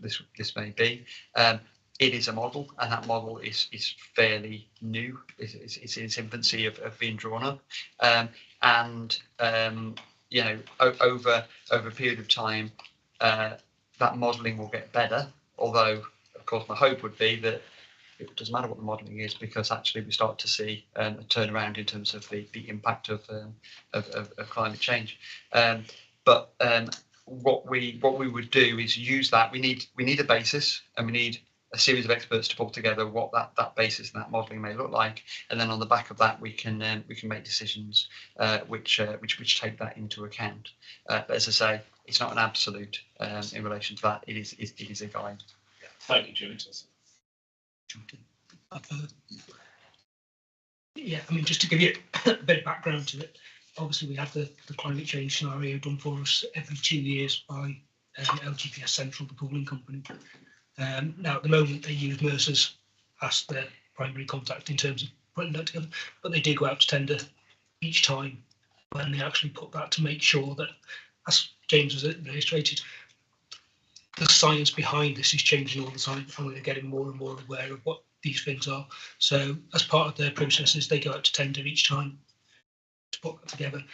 may be. It is a model, and that model is fairly new. It's in its infancy of being drawn up, over a period of time, that modelling will get better. Although, of course, my hope would be that it doesn't matter what the modelling is, because actually we start to see a turnaround in terms of the impact of climate change. But what we would do is use that. We need a basis, and we need a series of experts to pull together what that basis and that modelling may look like, and then on the back of that we can make decisions which take that into account. But as I say, it's not an absolute in relation to that. It is a guide. Thank you, James. Yeah, I mean, just to give you a bit of background to it, obviously we have the climate change scenario done for us every 2 years by LGPS Central, the pooling company. Now, at the moment, they use Mercer's as their primary contact in terms of putting that together, but they do go out to tender each time when they actually put that to make sure that, as James has illustrated, the science behind this is changing all the time, and we're getting more and more aware of what these things are. So as part of their processes, they go out to tender each time to put that together.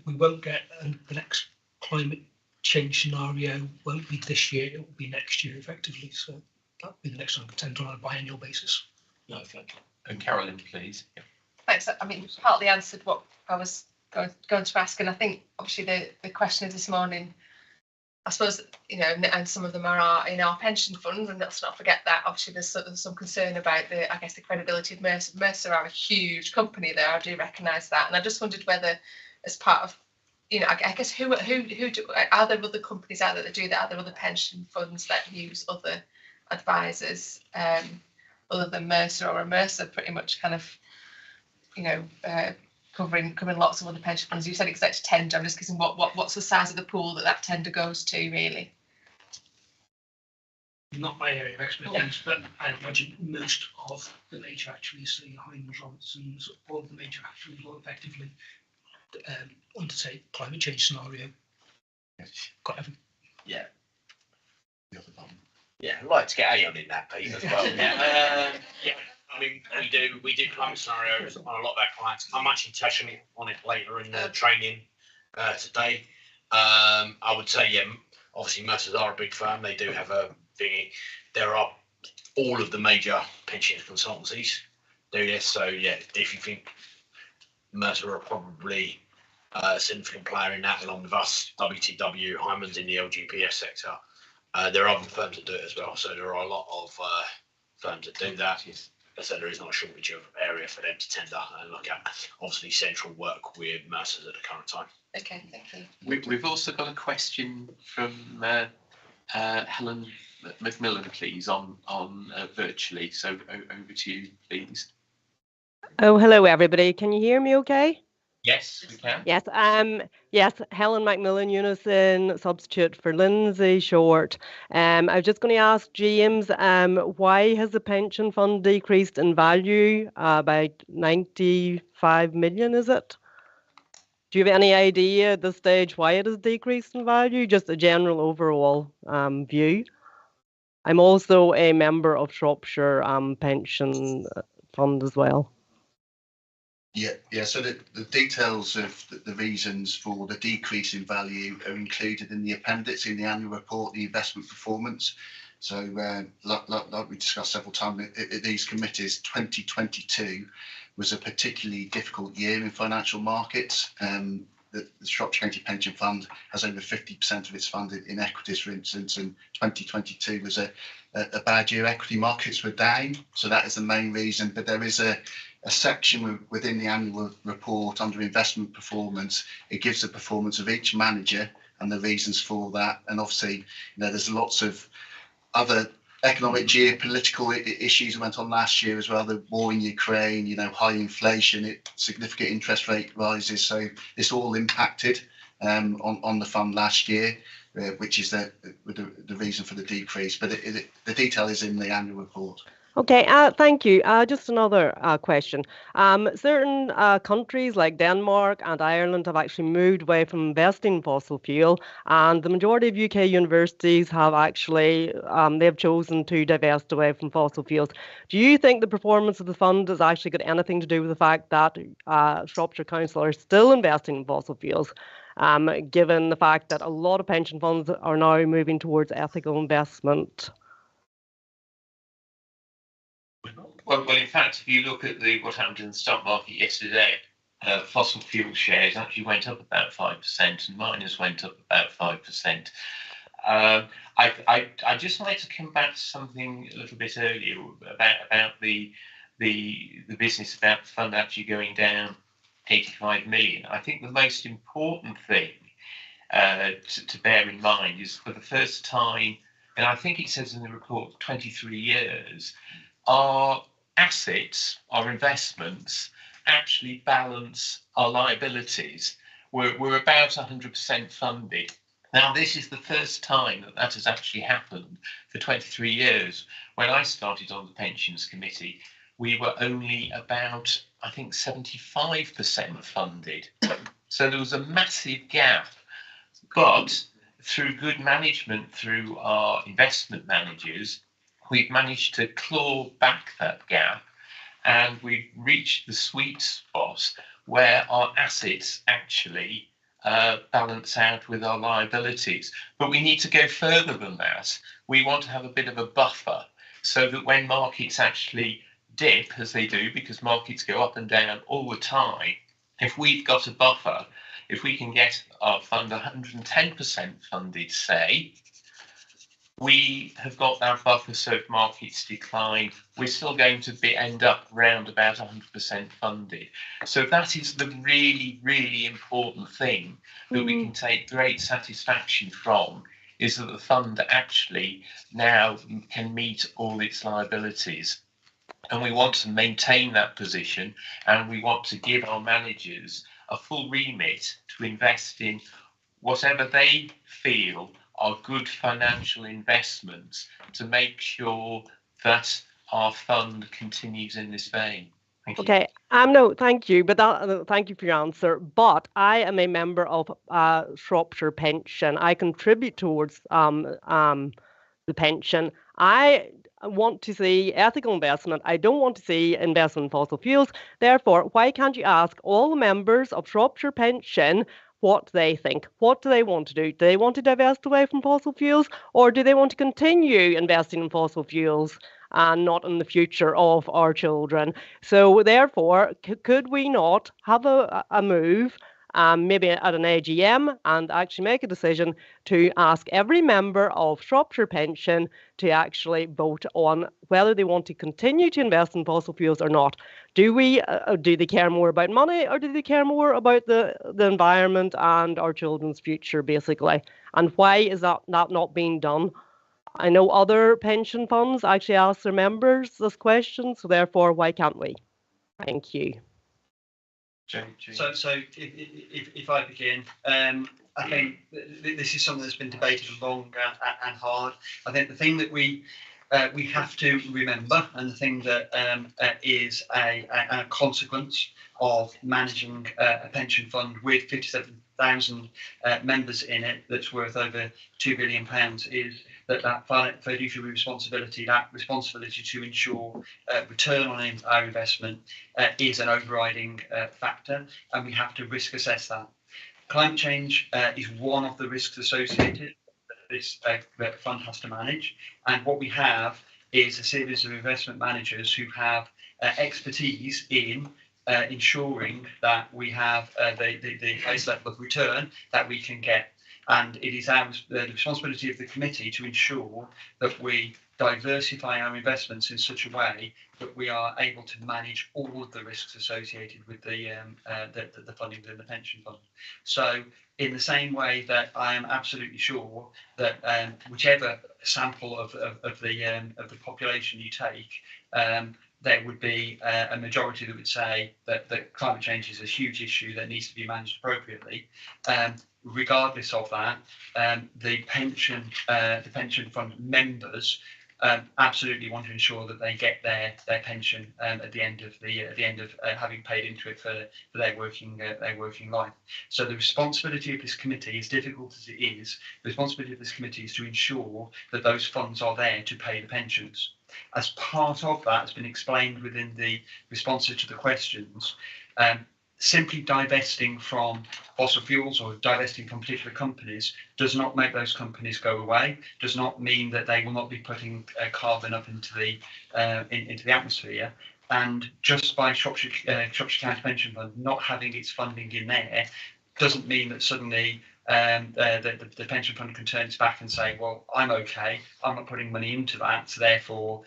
We won't get the next climate change scenario won't be this year, it will be next year effectively. So that'll be the next time we tender on a biannual basis. No, thank you. And Carolyn, please. Yeah. Thanks. I mean, partly answered what I was going to ask, and I think obviously the question of this morning, I suppose, and some of them are in our pension funds, and let's not forget that obviously there's some concern about the credibility of Mercer. Mercer are a huge company there, I do recognise that, and I just wondered whether, as part of, I guess who are there other companies out there that do that? Are there other pension funds that use other advisors other than Mercer, or are Mercer pretty much kind of, covering lots of other pension funds? You said it's to tender. I'm just guessing what's the size of the pool that tender goes to, really? Not my area of expertise, but I imagine most of the major actuaries, say Hines, Robertsons, all of the major actuaries will effectively undertake climate change scenario. Yeah. Yeah, I'd like to get Aon in that, Pete, as well. Yeah. I mean, we do climate scenarios on a lot of our clients. I'm actually touching on it later in the training today. I would say, obviously Mercer's are a big firm. They do have a thingy. There are all of the major pension consultancies do this. So if you think Mercer are probably a significant player in that, along with us, WTW, Hyman's in the LGPS sector. There are other firms that do it as well. So there are a lot of firms that do that. So there is not a shortage of area for them to tender and look at. Obviously, Central work with Mercer's at the current time. Okay, thank you. We've also got a question from Helen Macmillan, please, on virtually. So over to you, please. Oh, hello, everybody. Can you hear me okay? Yes, we can. Yes, yes, Helen Macmillan Unison, substitute for Lindsay Short. I was just going to ask James, why has the pension fund decreased in value by 95 million, is it? Do you have any idea at this stage why it has decreased in value? Just a general overall view. I'm also a member of Shropshire Pension Fund as well. Yeah. So the details of the reasons for the decrease in value are included in the appendix in the annual report, the investment performance. So like we discussed several times at these committees, 2022 was a particularly difficult year in financial markets. The Shropshire County Pension Fund has over 50% of its funded in equities, for instance, and 2022 was a bad year. Equity markets were down, so that is the main reason. But there is a section within the annual report under investment performance. It gives the performance of each manager and the reasons for that. And obviously, there's lots of other economic geopolitical issues that went on last year as well. The war in Ukraine, high inflation, significant interest rate rises. So this all impacted on the fund last year, which is the reason for the decrease. But the detail is in the annual report. Okay, thank you. Just another question. Certain countries like Denmark and Ireland have actually moved away from investing in fossil fuel, and the majority of UK universities have actually they've chosen to divest away from fossil fuels. Do you think the performance of the fund has actually got anything to do with the fact that Shropshire Council are still investing in fossil fuels, given the fact that a lot of pension funds are now moving towards ethical investment? Well, in fact, if you look at what happened in the stock market yesterday, fossil fuel shares actually went up about 5%, and miners went up about 5%. I'd just like to come back to something a little bit earlier about the business about the fund actually going down 85 million. I think the most important thing to bear in mind is, for the first time, and I think it says in the report, 23 years, our assets, our investments, actually balance our liabilities. We're about 100% funded. Now, this is the first time that has actually happened for 23 years. When I started on the Pensions Committee, we were only about, I think, 75% funded. So there was a massive gap. But through good management, through our investment managers, we've managed to claw back that gap, and we've reached the sweet spot where our assets actually balance out with our liabilities. But we need to go further than that. We want to have a bit of a buffer so that when markets actually dip, as they do, because markets go up and down all the time, if we've got a buffer, if we can get our fund 110% funded, say, we have got that buffer, so if markets decline, we're still going to end up around about 100% funded. So that is the really, really important thing that we can take great satisfaction from, is that the fund actually now can meet all its liabilities. And we want to maintain that position, and we want to give our managers a full remit to invest in whatever they feel are good financial investments to make sure that our fund continues in this vein. Thank you. Okay, no, thank you, but thank you for your answer. But I am a member of Shropshire Pension. I contribute towards the pension. I want to see ethical investment. I don't want to see investment in fossil fuels. Therefore, why can't you ask all the members of Shropshire Pension what they think? What do they want to do? Do they want to divest away from fossil fuels, or do they want to continue investing in fossil fuels and not in the future of our children? So therefore, could we not have a move, maybe at an AGM, and actually make a decision to ask every member of Shropshire Pension to actually vote on whether they want to continue to invest in fossil fuels or not? Do they care more about money, or do they care more about the environment and our children's future, basically? And why is that not being done? I know other pension funds actually ask their members this question, so therefore, why can't we? Thank you. So if I begin, I think this is something that's been debated long and hard. I think the thing that we have to remember, and the thing that is a consequence of managing a pension fund with 57,000 members in it that's worth over £2 billion, is that fiduciary responsibility, that responsibility to ensure return on our investment is an overriding factor, and we have to risk assess that. Climate change is one of the risks associated that this fund has to manage, and what we have is a series of investment managers who have expertise in ensuring that we have the highest level of return that we can get. And it is the responsibility of the committee to ensure that we diversify our investments in such a way that we are able to manage all of the risks associated with the funding in the pension fund. So in the same way that I am absolutely sure that whichever sample of the population you take, there would be a majority that would say that climate change is a huge issue that needs to be managed appropriately. Regardless of that, the pension fund members absolutely want to ensure that they get their pension at the end of having paid into it for their working life. So the responsibility of this committee, as difficult as it is, the responsibility of this committee is to ensure that those funds are there to pay the pensions. As part of that, has been explained within the responses to the questions, simply divesting from fossil fuels or divesting from particular companies does not make those companies go away, does not mean that they will not be putting carbon up into the atmosphere. And just by Shropshire County Pension Fund not having its funding in there doesn't mean that suddenly the pension fund can turn its back and say, well, I'm okay, I'm not putting money into that, so therefore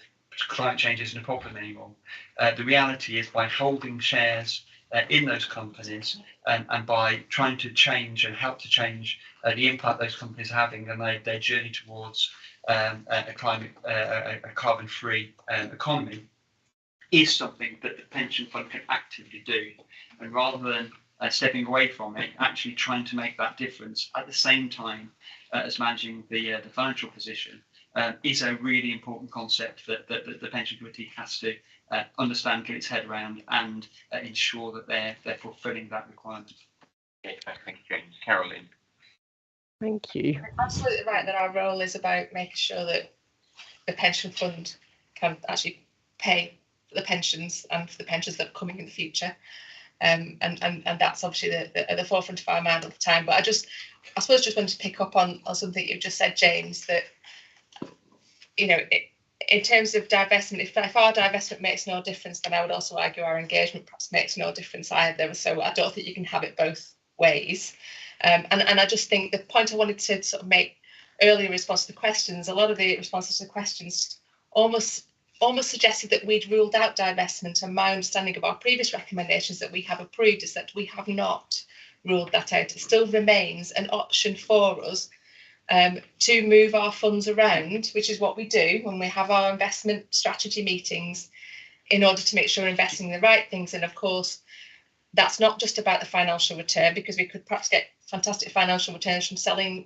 climate change isn't a problem anymore. The reality is, by holding shares in those companies and by trying to change and help to change the impact those companies are having and their journey towards a carbon-free economy, is something that the pension fund can actively do. And rather than stepping away from it, actually trying to make that difference at the same time as managing the financial position is a really important concept that the pension committee has to understand, get its head around, and ensure that they're fulfilling that requirement. Okay, thank you, James. Caroline. Thank you. Absolutely right that our role is about making sure that the pension fund can actually pay for the pensions and for the pensions that are coming in the future. And that's obviously at the forefront of our mind all the time. But I suppose just wanted to pick up on something you've just said, James, that, you know, in terms of divestment, if our divestment makes no difference, then I would also argue our engagement perhaps makes no difference either. So I don't think you can have it both ways. And I just think the point I wanted to sort of make earlier in response to the questions, a lot of the responses to the questions almost suggested that we'd ruled out divestment, and my understanding of our previous recommendations that we have approved is that we have not ruled that out. It still remains an option for us to move our funds around, which is what we do when we have our investment strategy meetings, in order to make sure we're investing in the right things. And of course, that's not just about the financial return, because we could perhaps get fantastic financial returns from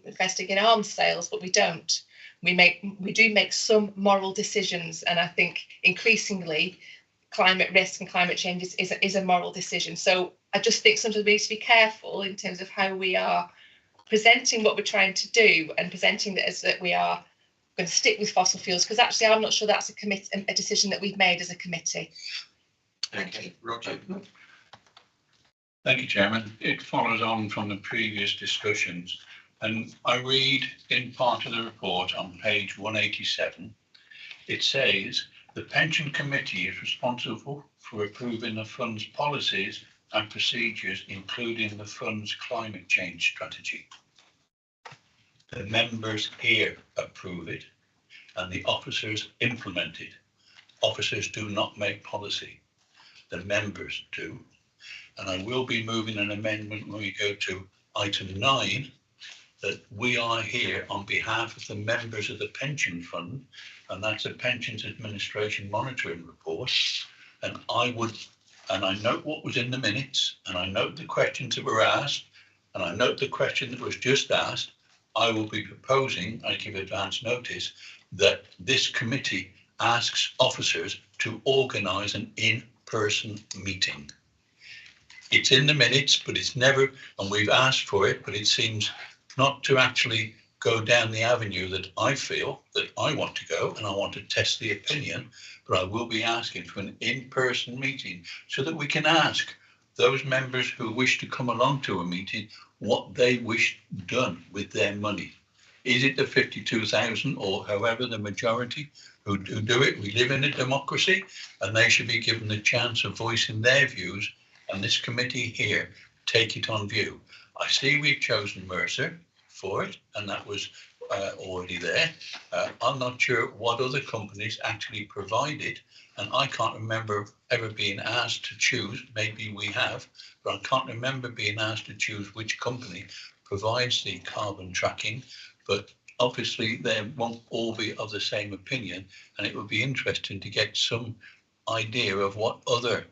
investing in arms sales, but we don't. We do make some moral decisions, and I think increasingly climate risk and climate change is a moral decision. So I just think sometimes we need to be careful in terms of how we are presenting what we're trying to do, and presenting that as that we are going to stick with fossil fuels, because actually I'm not sure that's a decision that we've made as a committee. Thank you. Roger. Thank you, Chairman. It follows on from the previous discussions, and I read in part of the report on page 187, it says, the Pension Committee is responsible for approving the fund's policies and procedures, including the fund's climate change strategy. The members here approve it, and the officers implement it. Officers do not make policy. The members do. And I will be moving an amendment when we go to item 9, that we are here on behalf of the members of the pension fund, and that's a pensions administration monitoring report. And I would and I note what was in the minutes, and I note the questions that were asked, and I note the question that was just asked, I will be proposing, I give advance notice, that this committee asks officers to organise an in-person meeting. It's in the minutes, but it's never, and we've asked for it, but it seems not to actually go down the avenue that I feel that I want to go, and I want to test the opinion, but I will be asking for an in-person meeting so that we can ask those members who wish to come along to a meeting what they wish done with their money. Is it the 52,000 or however the majority who do it? We live in a democracy, and they should be given the chance of voicing their views, and this committee here take it on view. I see we've chosen Mercer for it, and that was already there. I'm not sure what other companies actually provide it, and I can't remember ever being asked to choose. Maybe we have, but I can't remember being asked to choose which company provides the carbon tracking. But obviously they won't all be of the same opinion, and it would be interesting to get some idea of what other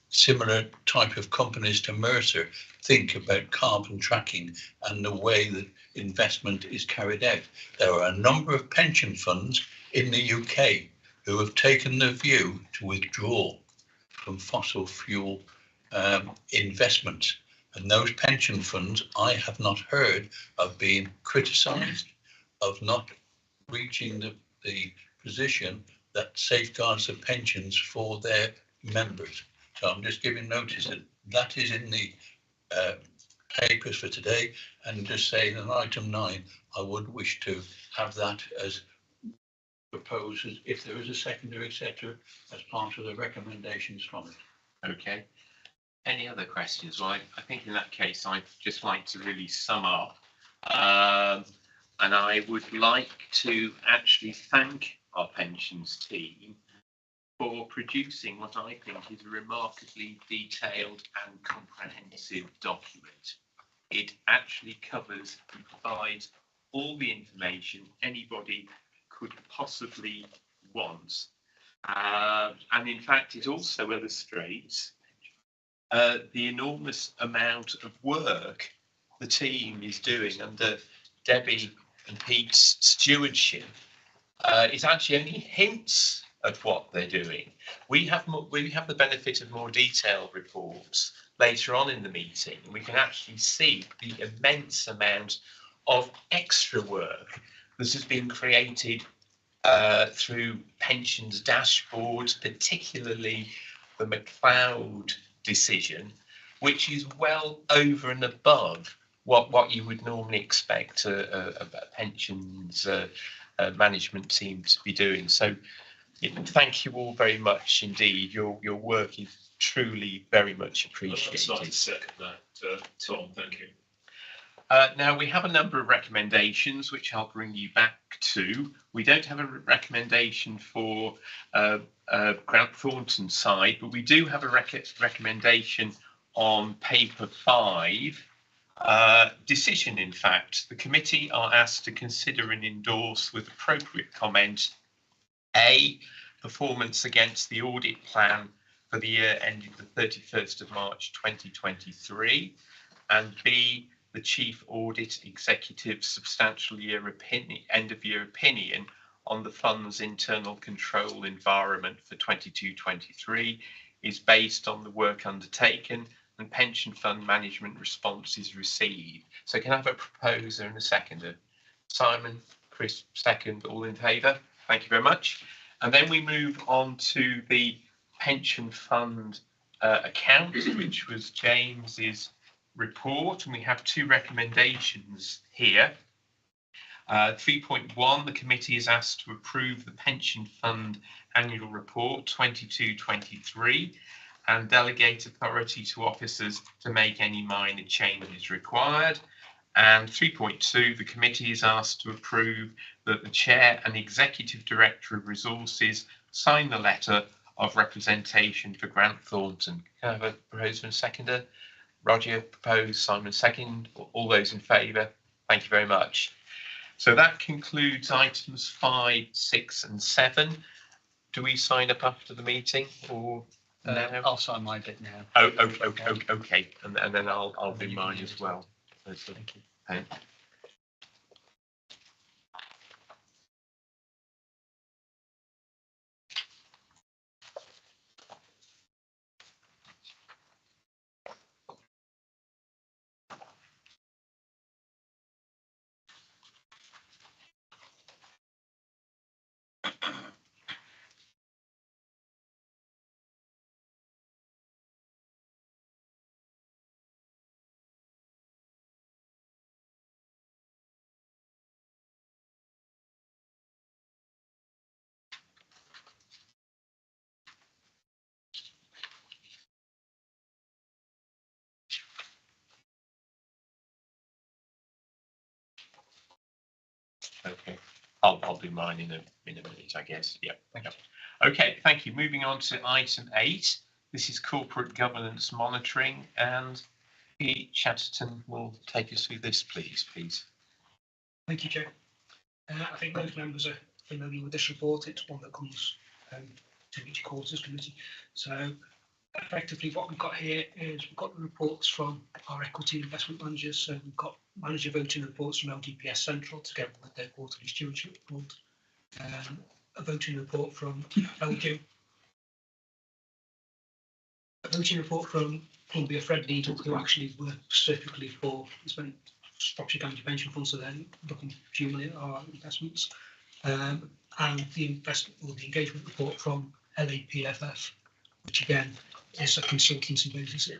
similar type of companies to Mercer think about carbon tracking and the way that investment is carried out. There are a number of pension funds in the UK who have taken the view to withdraw from fossil fuel investments. And those pension funds, I have not heard of being criticised, of not reaching the position that safeguards the pensions for their members. So I'm just giving notice that that is in the papers for today, and just saying in item 9, I would wish to have that as proposed, if there is a secondary, etc., as part of the recommendations from it. Okay. Any other questions? Well, I think in that case, I'd just like to really sum up. And I would like to actually thank our pensions team for producing what I think is a remarkably detailed and comprehensive document. It actually covers and provides all the information anybody could possibly want. And in fact, it also illustrates the enormous amount of work the team is doing under Debbie and Pete's stewardship. It actually only hints at what they're doing. We have the benefit of more detailed reports later on in the meeting, and we can actually see the immense amount of extra work that has been created through pensions dashboards, particularly the McLeod decision, which is well over and above what you would normally expect a pensions management team to be doing. So thank you all very much indeed. Your work is truly very much appreciated. I'd like to second that, Tom. Thank you. Now we have a number of recommendations which I'll bring you back to. We don't have a recommendation for Grant Thornton's side, but we do have a recommendation on paper 5. Decision, in fact, the committee are asked to consider and endorse with appropriate comment A, performance against the audit plan for the year ending the 31st of March 2023, and B, the Chief Audit Executive's substantial end of year opinion on the fund's internal control environment for 22-23 is based on the work undertaken and pension fund management responses received. So can I have a proposer and a seconder? Simon, Chris, second, all in favour? Thank you very much. And then we move on to the pension fund account, which was James's report, and we have 2 recommendations here. 3.1, the committee is asked to approve the pension fund annual report 22-23 and delegate authority to officers to make any minor changes required. And 3.2, the committee is asked to approve that the chair and executive director of resources sign the letter of representation for Grant Thornton. Can I have a proposer and seconder? Roger proposed, Simon second. All those in favour? Thank you very much. So that concludes items 5, 6 and 7. Do we sign up after the meeting, or I'll sign my bit now. Okay, and then I'll do mine as well. Thank you. Thank you. Okay, I'll do mine in a minute, I guess. Yep. Okay, thank you. Moving on to item 8. This is corporate governance monitoring, and Pete Chatterton will take us through this, please. Thank you, Chair. I think most members are familiar with this report. It's one that comes to each quarters committee. So effectively what we've got here is we've got the reports from our equity investment managers. So we've got manager voting reports from LGPS Central together with their quarterly stewardship report. A voting report from Belgium. A voting report from Columbia Threadneedle, who actually work specifically for Shropshire County Pension Fund, so then looking purely at our investments. And the engagement report from LAPFF, which again is a consultancy basis. It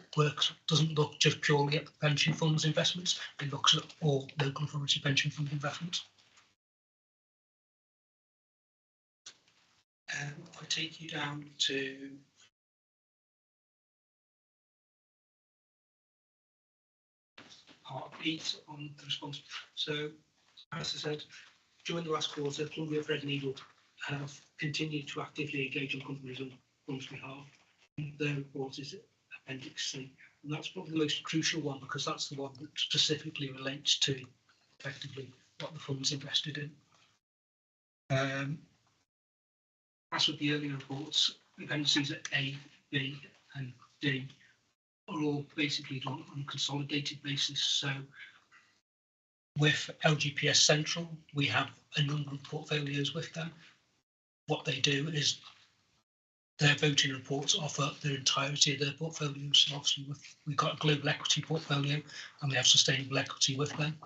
doesn't look just purely at the pension funds investments, it looks at all local authority pension fund investments. If I take you down to part 8 on the response. So, as I said, during the last quarter, Columbia Threadneedle have continued to actively engage on companies on funds' behalf. Their report is Appendix C, and that's probably the most crucial one because that's the one that specifically relates to effectively what the fund's invested in. As with the earlier reports, appendices A, B, and D are all basically done on a consolidated basis. So with LGPS Central, we have a number of portfolios with them. What they do is their voting reports offer the entirety of their portfolios. So obviously, we've got a global equity portfolio and we have sustainable equity with them.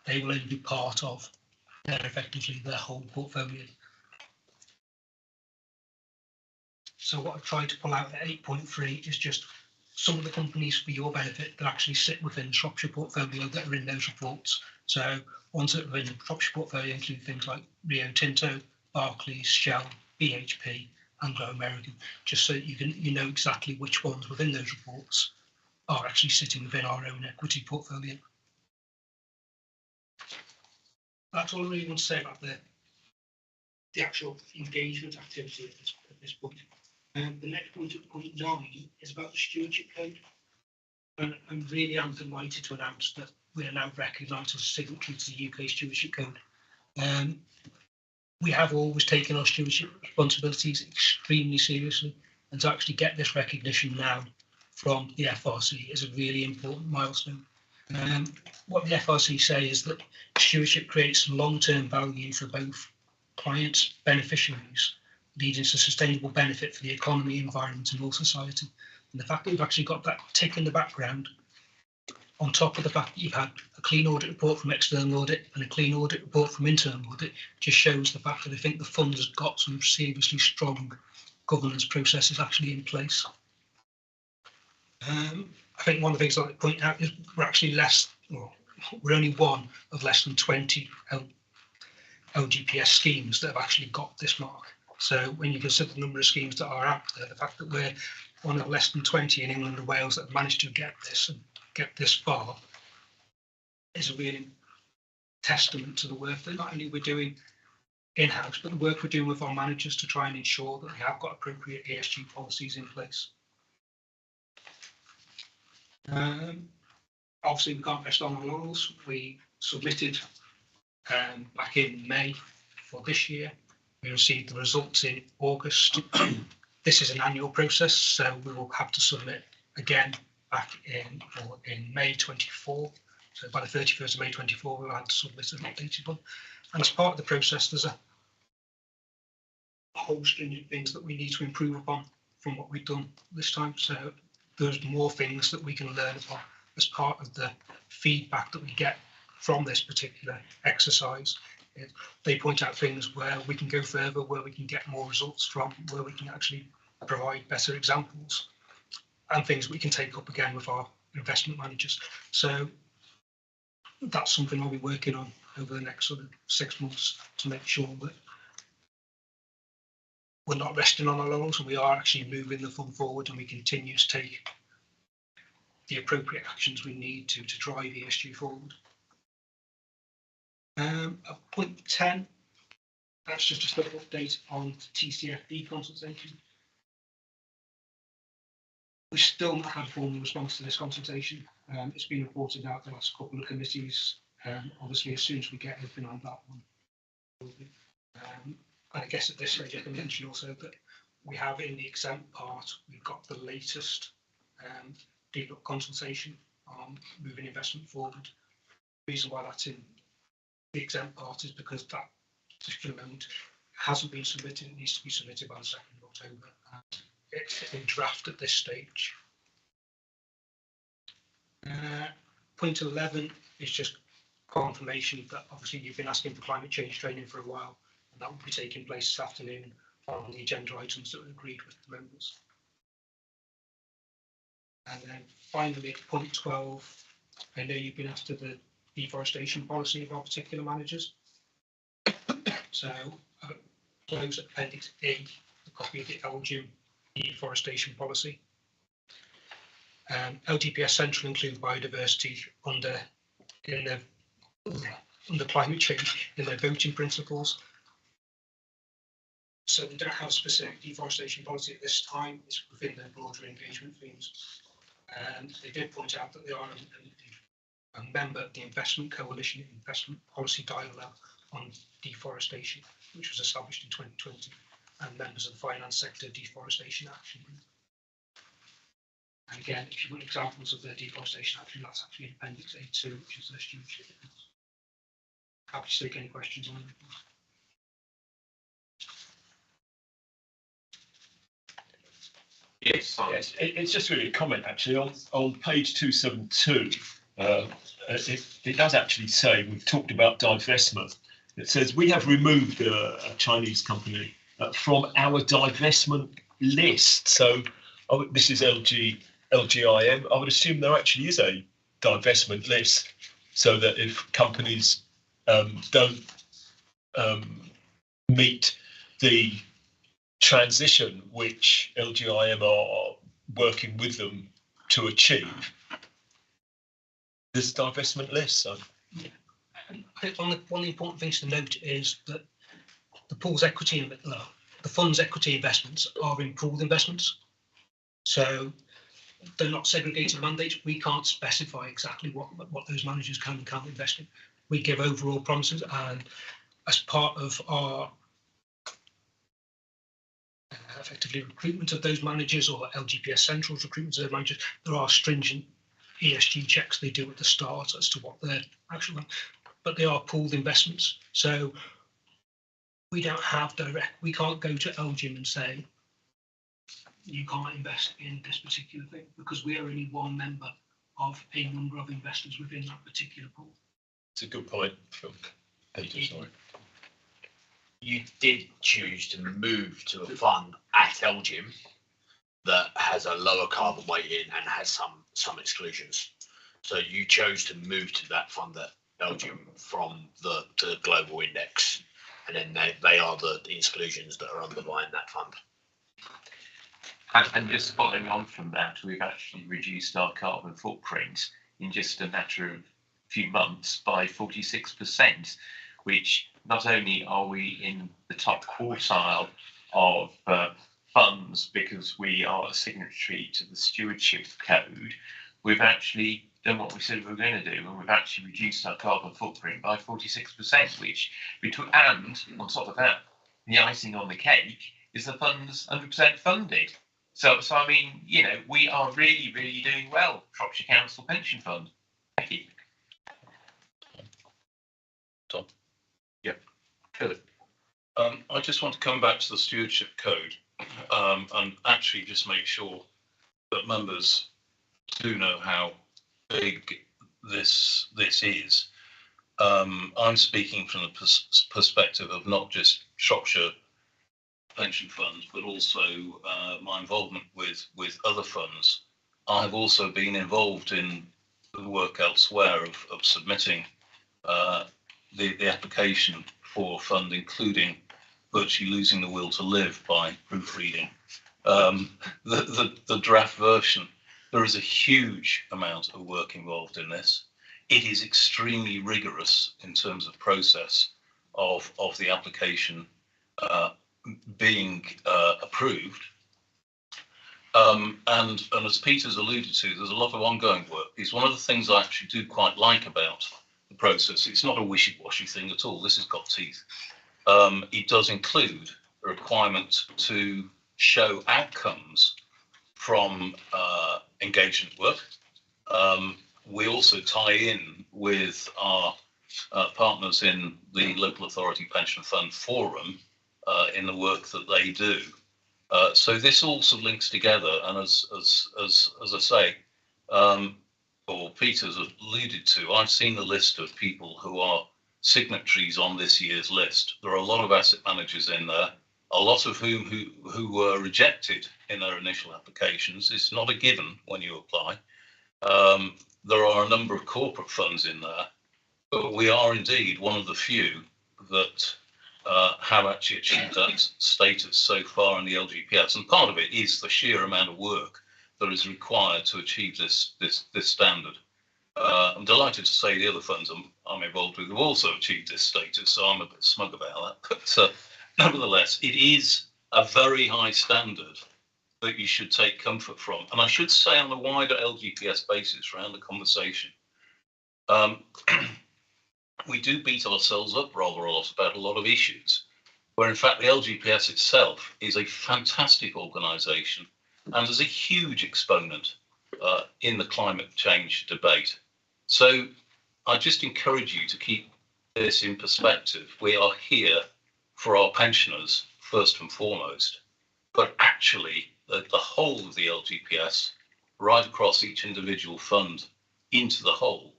They will only be part of effectively their whole portfolio. So what I've tried to pull out at 8.3 is just some of the companies for your benefit that actually sit within the Shropshire portfolio that are in those reports. So ones that are in the Shropshire portfolio include things like Rio Tinto, Barclays, Shell, BHP, Anglo American, just so that you know exactly which ones within those reports are actually sitting within our own equity portfolio. That's all I really want to say about the actual engagement activity at this point. The next point at point 9 is about the stewardship code. And I'm really delighted to announce that we are now recognised as a signatory to the UK Stewardship Code. We have always taken our stewardship responsibilities extremely seriously, and to actually get this recognition now from the FRC is a really important milestone. What the FRC say is that stewardship creates long-term value for both clients, beneficiaries, leading to sustainable benefit for the economy, environment and all society. And the fact that we've actually got that tick in the background, on top of the fact that you've had a clean audit report from external audit and a clean audit report from internal audit, just shows the fact that I think the fund has got some seriously strong governance processes actually in place. I think one of the things I'd like to point out is we're only one of less than 20 LGPS schemes that have actually got this mark. So when you consider the number of schemes that are out there, the fact that we're one of less than 20 in England and Wales that have managed to get this and get this far is a real testament to the work that not only we're doing in-house, but the work we're doing with our managers to try and ensure that they have got appropriate ESG policies in place. Obviously, we can't rest on our laurels. We submitted back in May for this year. We received the results in August. This is an annual process, so we will have to submit again back in May 24. So by the 31st of May 24, we'll have to submit an updated one. And as part of the process, there's a whole string of things that we need to improve upon from what we've done this time. So there's more things that we can learn upon as part of the feedback that we get from this particular exercise. They point out things where we can go further, where we can get more results from, where we can actually provide better examples, and things we can take up again with our investment managers. So that's something I'll be working on over the next sort of 6 months to make sure that we're not resting on our laurels and we are actually moving the fund forward, and we continue to take the appropriate actions we need to drive ESG forward. At point 10, that's just a slight update on TCFD consultation. We've still not had a formal response to this consultation. It's been reported out the last couple of committees. Obviously, as soon as we get anything on that one, and I guess at this stage I can mention also that we have in the exempt part, we've got the latest deep consultation on moving investment forward. The reason why that's in the exempt part is because that particular amendment hasn't been submitted. It needs to be submitted by the 2nd of October. And it's in draft at this stage. Point 11 is just confirmation that obviously you've been asking for climate change training for a while, and that will be taking place this afternoon on the agenda items that were agreed with the members. And then finally, at point 12, I know you've been asked to the deforestation policy of our particular managers. So close Appendix A, a copy of the Elgin deforestation policy. LGPS Central include biodiversity under climate change in their voting principles. So they don't have a specific deforestation policy at this time. It's within their broader engagement themes. They did point out that they are a member of the Investment Coalition Investment Policy Dialogue on Deforestation, which was established in 2020, and members of the Finance Sector Deforestation Action Group. And again, if you want examples of their deforestation action, that's actually in Appendix A2, which is their stewardship. Happy to take any questions on it. Yes, it's just really a comment actually on page 272. It does actually say, we've talked about divestment. It says we have removed a Chinese company from our divestment list. So this is LGIM. I would assume there actually is a divestment list, so that if companies don't meet the transition which LGIM are working with them to achieve, there's a divestment list. So yeah. I think one of the important things to note is that the pool's equity, the fund's equity investments are in pooled investments, so they're not segregated mandates. We can't specify exactly what those managers can and can't invest in. We give overall promises, and as part of our effectively recruitment of those managers, or LGPS Central's recruitment of those managers, there are stringent ESG checks they do at the start as to what they're actually, but they are pooled investments. So we don't have we can't go to LGIM and say, you can't invest in this particular thing, because we are only one member of a number of investors within that particular pool. It's a good point, Phil. Peter, sorry. You did choose to move to a fund at LGIM that has a lower carbon weighting and has some exclusions. So you chose to move to that fund at LGIM from the global index, and then they are the exclusions that are underlying that fund. And just following on from that, we've actually reduced our carbon footprint in just a matter of a few months by 46%, which not only are we in the top quartile of funds because we are a signatory to the stewardship code, we've actually done what we said we were going to do, and we've actually reduced our carbon footprint by 46%, which we took, and on top of that, the icing on the cake is the fund's 100% funded. So I mean, you know, we are really, really doing well, Shropshire Council Pension Fund. Thank you. Tom. Yep. Philip. I just want to come back to the stewardship code and actually just make sure that members do know how big this is. I'm speaking from the perspective of not just Shropshire pension funds, but also my involvement with other funds. I have also been involved in the work elsewhere of submitting the application for a fund, including virtually losing the will to live by proofreading the draft version. There is a huge amount of work involved in this. It is extremely rigorous in terms of process of the application being approved. And as Peter's alluded to, there's a lot of ongoing work. It's one of the things I actually do quite like about the process. It's not a wishy-washy thing at all. This has got teeth. It does include a requirement to show outcomes from engagement work. We also tie in with our partners in the Local Authority Pension Fund Forum in the work that they do. So this also links together, and as I say, or Peter's alluded to, I've seen the list of people who are signatories on this year's list. There are a lot of asset managers in there, a lot of whom who were rejected in their initial applications. It's not a given when you apply. There are a number of corporate funds in there, but we are indeed one of the few that have actually achieved that status so far in the LGPS. And part of it is the sheer amount of work that is required to achieve this standard. I'm delighted to say the other funds I'm involved with have also achieved this status, so I'm a bit smug about that. But nevertheless, it is a very high standard that you should take comfort from. And I should say, on a wider LGPS basis around the conversation, we do beat ourselves up rather a lot about a lot of issues, where in fact the LGPS itself is a fantastic organisation and is a huge exponent in the climate change debate. So I just encourage you to keep this in perspective. We are here for our pensioners first and foremost, but actually the whole of the LGPS, right across each individual fund into the whole,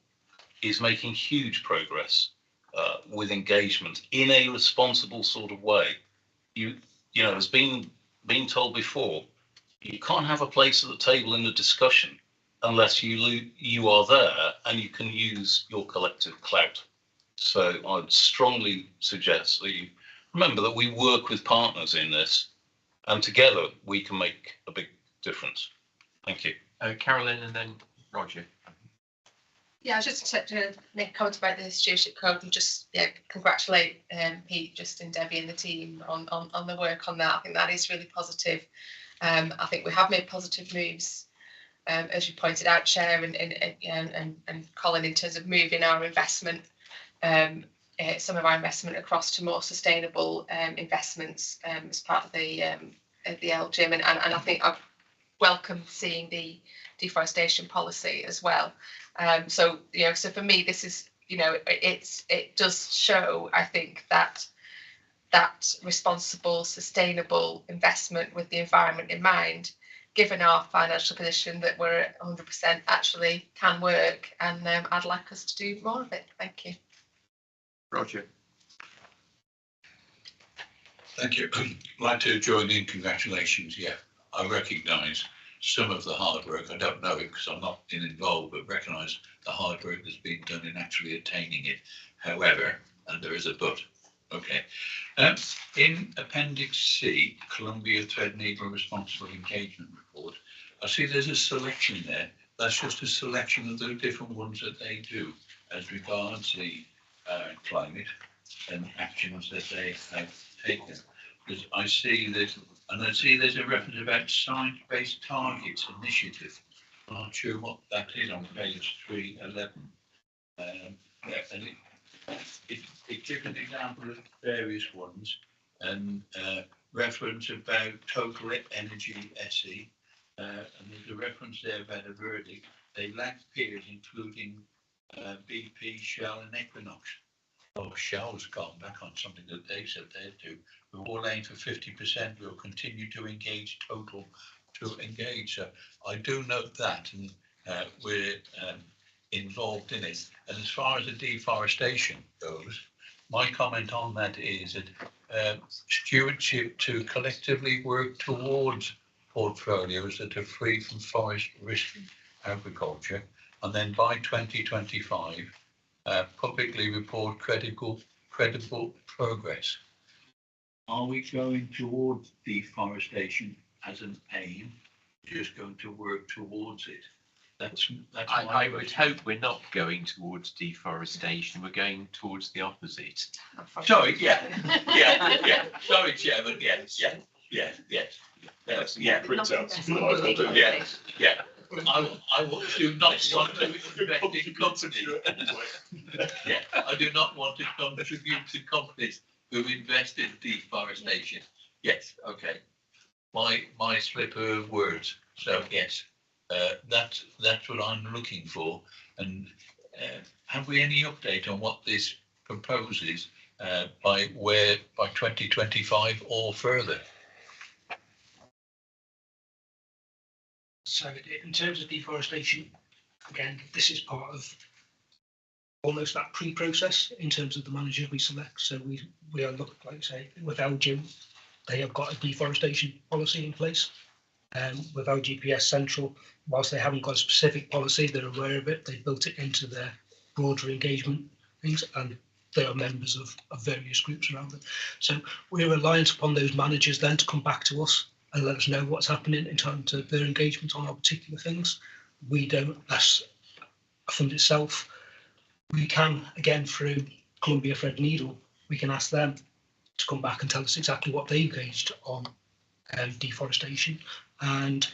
is making huge progress with engagement in a responsible sort of way. You know, as been told before, you can't have a place at the table in the discussion unless you are there and you can use your collective clout. So I'd strongly suggest that you remember that we work with partners in this, and together we can make a big difference. Thank you. Carolyn and then Roger. Yeah, I was just to make a comment about the stewardship code and just congratulate Pete, Justin, Debbie and the team on the work on that. I think that is really positive. I think we have made positive moves, as you pointed out, Chair and Colin, in terms of moving our investment, some of our investment across to more sustainable investments as part of the LGIM, and I think I've welcomed seeing the deforestation policy as well. So for me, this is, it does show, I think, that responsible, sustainable investment with the environment in mind, given our financial position, that we're at 100% actually can work, and I'd like us to do more of it. Thank you. Roger. Thank you. I'd like to join in congratulations. Yeah, I recognise some of the hard work. I don't know it because I'm not involved, but recognise the hard work that's been done in actually attaining it. However, and there is a but. Okay. In Appendix C, Columbia Threadneedle Responsible Engagement Report, I see there's a selection there. That's just a selection of the different ones that they do as regards the climate and actions that they have taken. Because I see there's a reference about science-based targets initiative. I'm not sure what that is on page 311. And it gives an example of various ones, and reference about total energy SE, and there's a reference there about a verdict. They lack peers, including BP, Shell, and Equinox. Oh, Shell's gone back on something that they said they'd do. We're all aiming for 50%. We'll continue to engage Total to engage. So I do note that, and we're involved in it. And as far as the deforestation goes, my comment on that is that stewardship to collectively work towards portfolios that are free from forest risk agriculture, and then by 2025, publicly report credible progress. Are we going towards deforestation as an aim, just going to work towards it? I would hope we're not going towards deforestation. We're going towards the opposite. Sorry, yeah. Sorry, Chairman. Yes. Yeah. I do not want to invest in companies. Yeah, I do not want to contribute to companies who invest in deforestation. Yes, okay. My slip of words. So yes, that's what I'm looking for. And have we any update on what this proposes by 2025 or further? So in terms of deforestation, again, this is part of almost that pre-process in terms of the managers we select. So we are looking, like I say, with LGIM, they have got a deforestation policy in place. With our GPS Central, whilst they haven't got a specific policy, they're aware of it. They built it into their broader engagement things, and they are members of various groups around them. So we're reliant upon those managers then to come back to us and let us know what's happening in terms of their engagement on our particular things. We don't, as a fund itself, we can, again, through Columbia Threadneedle, we can ask them to come back and tell us exactly what they engaged on deforestation. And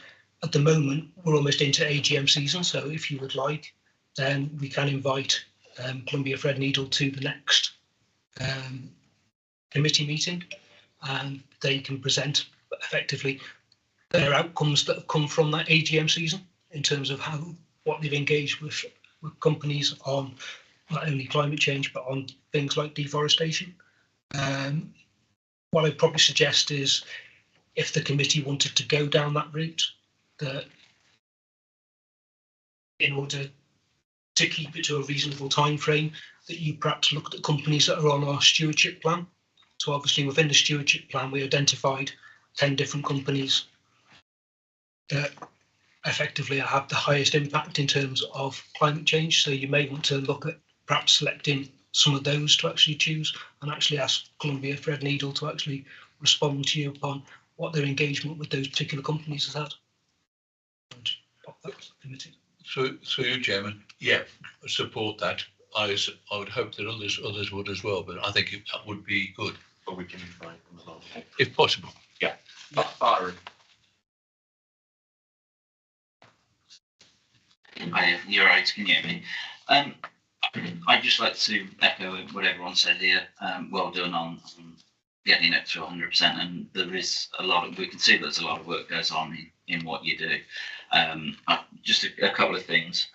at the moment, we're almost into AGM season, so if you would like, then we can invite Columbia Threadneedle to the next committee meeting, and they can present effectively their outcomes that have come from that AGM season in terms of what they've engaged with companies on not only climate change but on things like deforestation. What I'd probably suggest is, if the committee wanted to go down that route, that in order to keep it to a reasonable time frame, that you perhaps looked at companies that are on our stewardship plan. So obviously within the stewardship plan, we identified 10 different companies that effectively have the highest impact in terms of climate change. So you may want to look at perhaps selecting some of those to actually choose, and actually ask Columbia Threadneedle to actually respond to you upon what their engagement with those particular companies has had. So you, Chairman, yeah, support that. I would hope that others would as well, but I think that would be good. But we can invite them along, if possible. Yeah. You're right, can you hear me? I'd just like to echo what everyone said here. Well done on getting it to 100%, and there is we can see there's a lot of work goes on in what you do. Just a couple of things.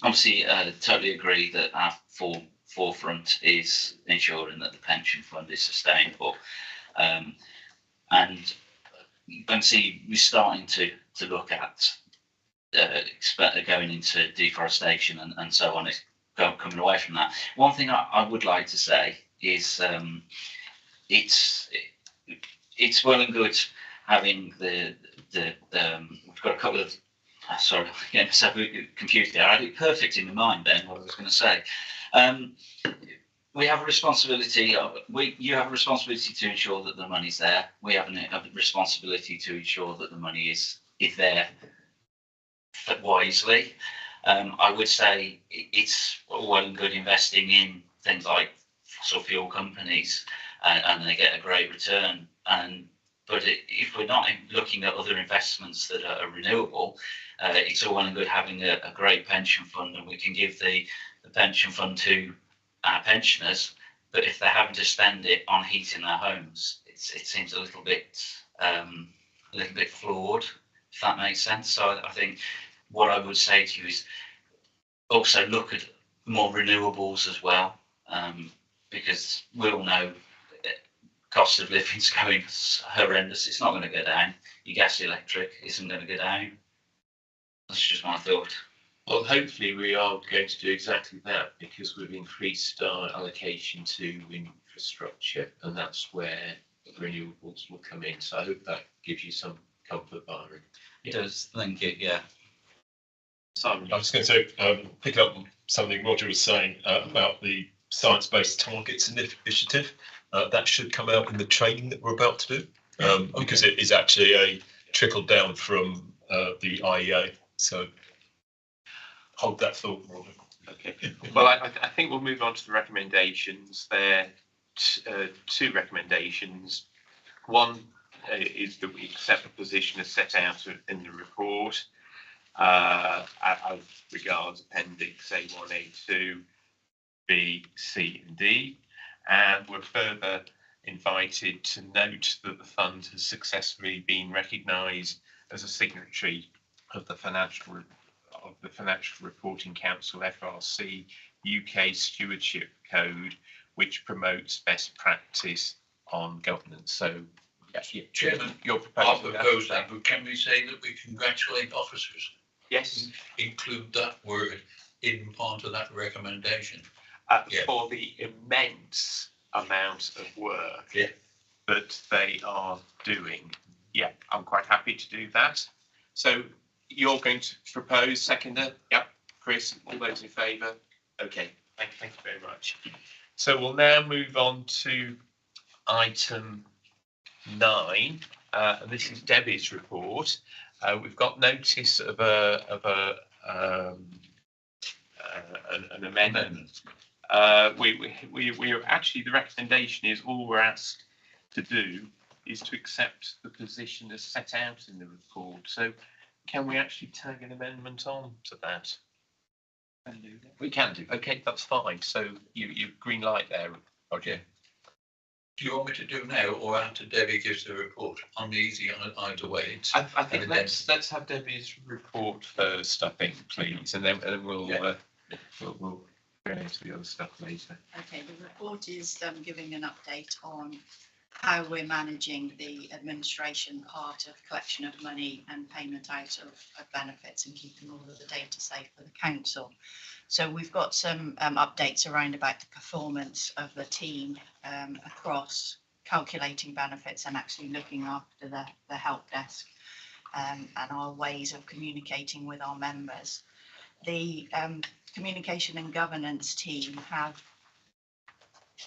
Obviously, totally agree that our forefront is ensuring that the pension fund is sustainable. And see, we're starting to look at going into deforestation and so on. It's coming away from that. One thing I would like to say is it's well and good having we've got a couple of sorry, getting myself confused there. I had it perfect in my mind then what I was going to say. We have a responsibility. You have a responsibility to ensure that the money's there. We have a responsibility to ensure that the money is there wisely. I would say it's well and good investing in things like fossil fuel companies, and they get a great return. But if we're not looking at other investments that are renewable, it's all well and good having a great pension fund, and we can give the pension fund to our pensioners. But if they're having to spend it on heating their homes, it seems a little bit flawed, if that makes sense. So I think what I would say to you is also look at more renewables as well, because we all know cost of living's going horrendous. It's not going to go down. Your gas electric isn't going to go down. That's just my thought. Well, hopefully we are going to do exactly that, because we've increased our allocation to infrastructure, and that's where renewables will come in. So I hope that gives you some comfort, Byron. It does, thank you, yeah. Simon, I was going to pick up on something Roger was saying about the science-based targets initiative. That should come out in the training that we're about to do, because it is actually a trickle down from the IEA. So hold that thought, Roger. Okay. Well, I think we'll move on to the recommendations. There are two recommendations. One is that we accept the position as set out in the report as regards Appendix A1, A2, B, C and D. And we're further invited to note that the fund has successfully been recognised as a signatory of the Financial Reporting Council (FRC) UK Stewardship Code, which promotes best practice on governance. So, Chairman, your I proposal. propose that, but can we say that we congratulate officers? Yes. Include that word in part of that recommendation. For the immense amount of work that they are doing. Yeah, I'm quite happy to do that. So you're going to propose, seconder? Yep. Chris, all those in favour? Okay, thank you very much. So we'll now move on to item 9. And this is Debbie's report. We've got notice of an amendment. We are actually, the recommendation is all we're asked to do is to accept the position as set out in the report. So can we actually tag an amendment on to that? We can do. Okay, that's fine. So you green light there, Roger. Do you want me to do now or after Debbie gives the report? I'm easy on either way. I think let's have Debbie's report first, I think, please, and then we'll go into the other stuff later. Okay, the report is giving an update on how we're managing the administration part of collection of money and payment out of benefits and keeping all of the data safe for the council. So we've got some updates around about the performance of the team across calculating benefits and actually looking after the help desk and our ways of communicating with our members. The communication and governance team have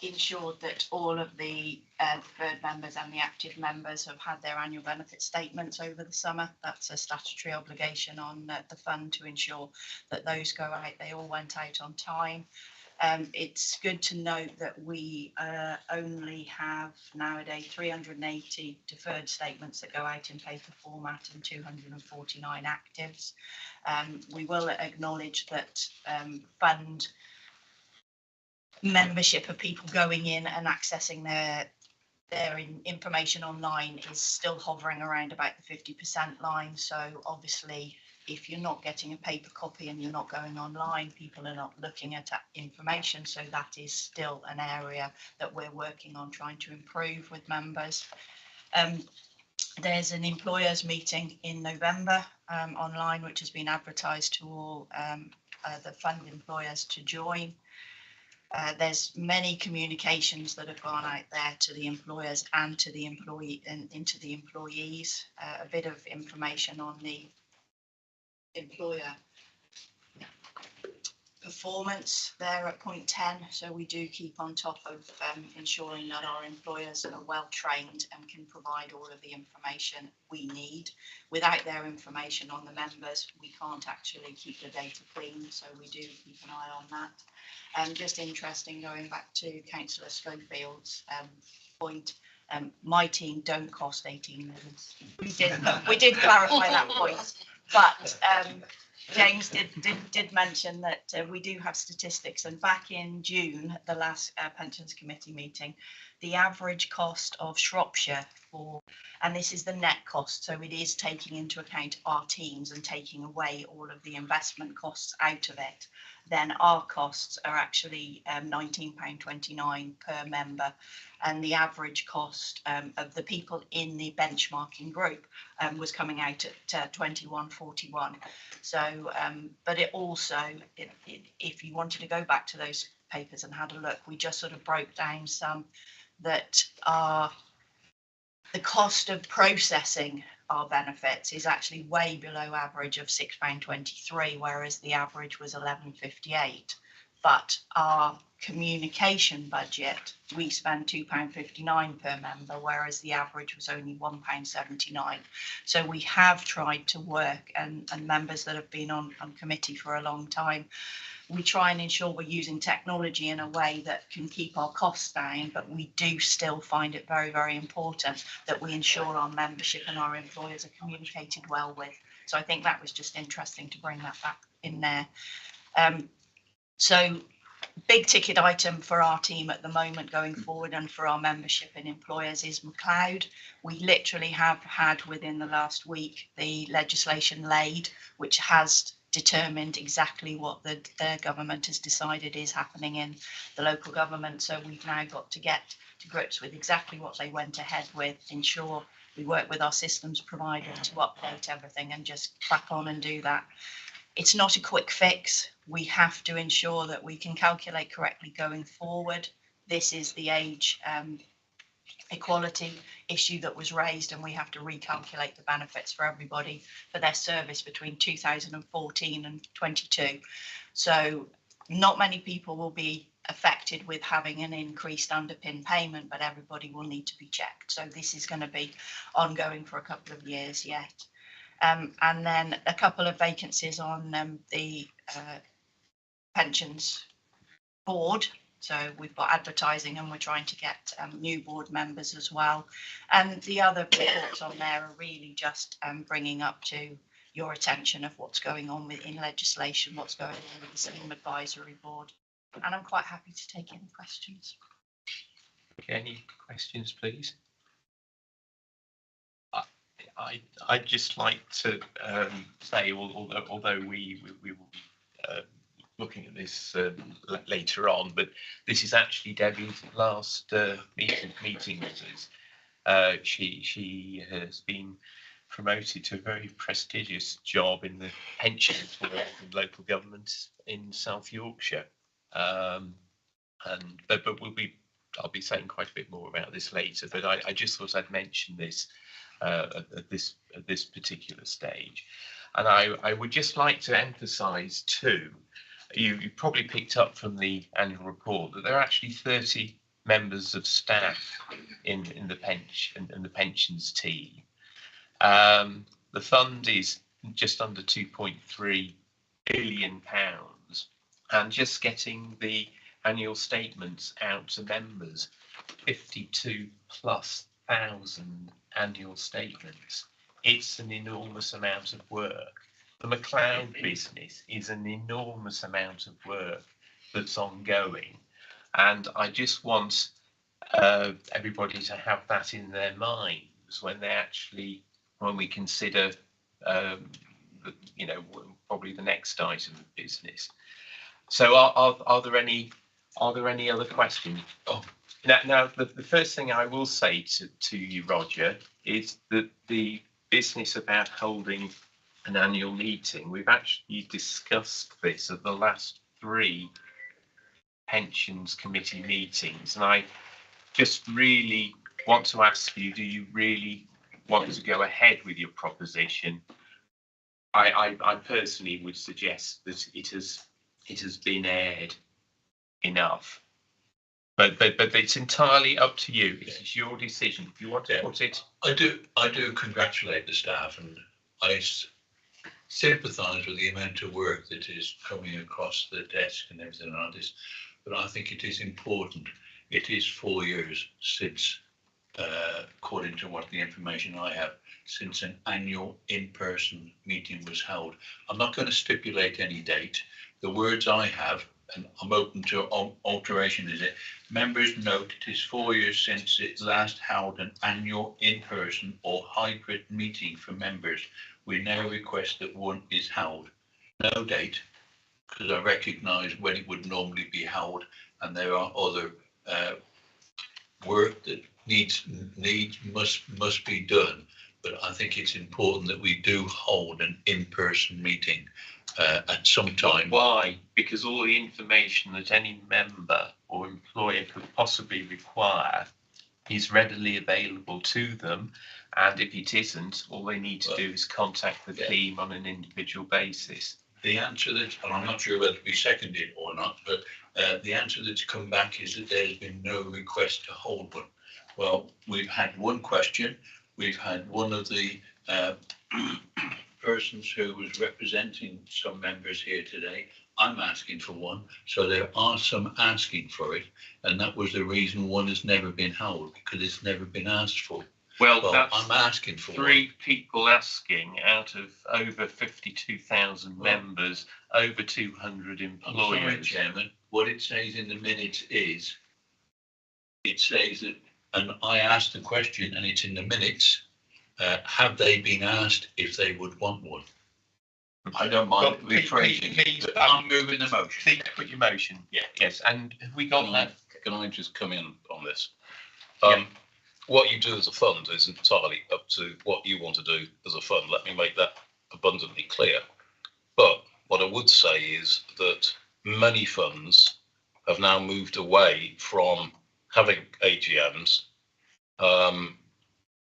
ensured that all of the deferred members and the active members have had their annual benefit statements over the summer. That's a statutory obligation on the fund to ensure that those go out. They all went out on time. It's good to note that we only have nowadays 380 deferred statements that go out in paper format and 249 actives. We will acknowledge that fund membership of people going in and accessing their information online is still hovering around about the 50% line. So obviously, if you're not getting a paper copy and you're not going online, people are not looking at that information. So that is still an area that we're working on trying to improve with members. There's an employers meeting in November online, which has been advertised to all the fund employers to join. There's many communications that have gone out there to the employers and to the employee and into the employees. A bit of information on the employer performance there at point 10. So we do keep on top of ensuring that our employers are well trained and can provide all of the information we need. Without their information on the members, we can't actually keep the data clean. So we do keep an eye on that. Just interesting, going back to Councillor Schofield's point, my team don't cost 18 million. We did clarify that point, but James did mention that we do have statistics, and back in June, the last pensions committee meeting, the average cost of Shropshire and this is the net cost, so it is taking into account our teams and taking away all of the investment costs out of it, then our costs are actually £19.29 per member, and the average cost of the people in the benchmarking group was coming out at £21.41. So, but it also, if you wanted to go back to those papers and had a look, we just sort of broke down some that are the cost of processing our benefits is actually way below average of £6.23, whereas the average was £11.58. But our communication budget, we spend £2.59 per member, whereas the average was only £1.79. So we have tried to work, and members that have been on committee for a long time, we try and ensure we're using technology in a way that can keep our costs down, but we do still find it very, very important that we ensure our membership and our employers are communicated well with. So I think that was just interesting to bring that back in there. So big ticket item for our team at the moment going forward and for our membership and employers is McLeod. We literally have had within the last week the legislation laid, which has determined exactly what their government has decided is happening in the local government. So we've now got to get to grips with exactly what they went ahead with, ensure we work with our systems provider to update everything and just crack on and do that. It's not a quick fix. We have to ensure that we can calculate correctly going forward. This is the age equality issue that was raised, and we have to recalculate the benefits for everybody for their service between 2014 and 22. So not many people will be affected with having an increased underpin payment, but everybody will need to be checked. So this is going to be ongoing for a couple of years yet. And then a couple of vacancies on the pensions board. So we've got advertising and we're trying to get new board members as well. And the other reports on there are really just bringing up to your attention of what's going on in legislation, what's going on with the Scheme Advisory Board. And I'm quite happy to take any questions. Okay, any questions, please? I'd just like to say, although we will be looking at this later on, but this is actually Debbie's last meeting with us. She has been promoted to a very prestigious job in the pensions board in local government in South Yorkshire, but I'll be saying quite a bit more about this later. But I just thought I'd mention this at this particular stage, and I would just like to emphasise too. You probably picked up from the annual report that there are actually 30 members of staff in the pensions team. The fund is just under £2.3 billion, and just getting the annual statements out to members, 52,000+ annual statements. It's an enormous amount of work. The McLeod business is an enormous amount of work that's ongoing, and I just want everybody to have that in their minds when we consider probably the next item of business. So are there any other questions? Oh, now the first thing I will say to you, Roger, is that the business about holding an annual meeting, we've actually discussed this at the last 3 pensions committee meetings, and I just really want to ask you, do you really want to go ahead with your proposition? I personally would suggest that it has been aired enough, but it's entirely up to you. It's your decision. If you want to put it, I do congratulate the staff, and I sympathise with the amount of work that is coming across the desk and everything like this, but I think it is important. It is 4 years since, according to what the information I have, since an annual in-person meeting was held. I'm not going to stipulate any date. The words I have and I'm open to alteration, is it? Members note it is 4 years since it last held an annual in-person or hybrid meeting for members. We now request that one is held. No date, because I recognise when it would normally be held, and there are other work that must be done. But I think it's important that we do hold an in-person meeting at some time. Why? Because all the information that any member or employer could possibly require is readily available to them, and if it isn't, all they need to do is contact the team on an individual basis. The answer that, and I'm not sure whether to be seconded or not, but the answer that's come back is that there's been no request to hold one. Well, we've had one question. We've had one of the persons who was representing some members here today. I'm asking for one, so there are some asking for it, and that was the reason one has never been held, because it's never been asked for. Well, that's I'm asking for three people asking out of over 52,000 members, over 200 employers. I'm sorry, Chairman. What it says in the minutes is, it says that, and I asked the question, and it's in the minutes, have they been asked if they would want one? I don't mind rephrasing, but I'm moving the motion. Please put your motion. Yeah. Yes, and have we got that? Can I just come in on this? Yeah. What you do as a fund is entirely up to what you want to do as a fund. Let me make that abundantly clear. But what I would say is that many funds have now moved away from having AGMs,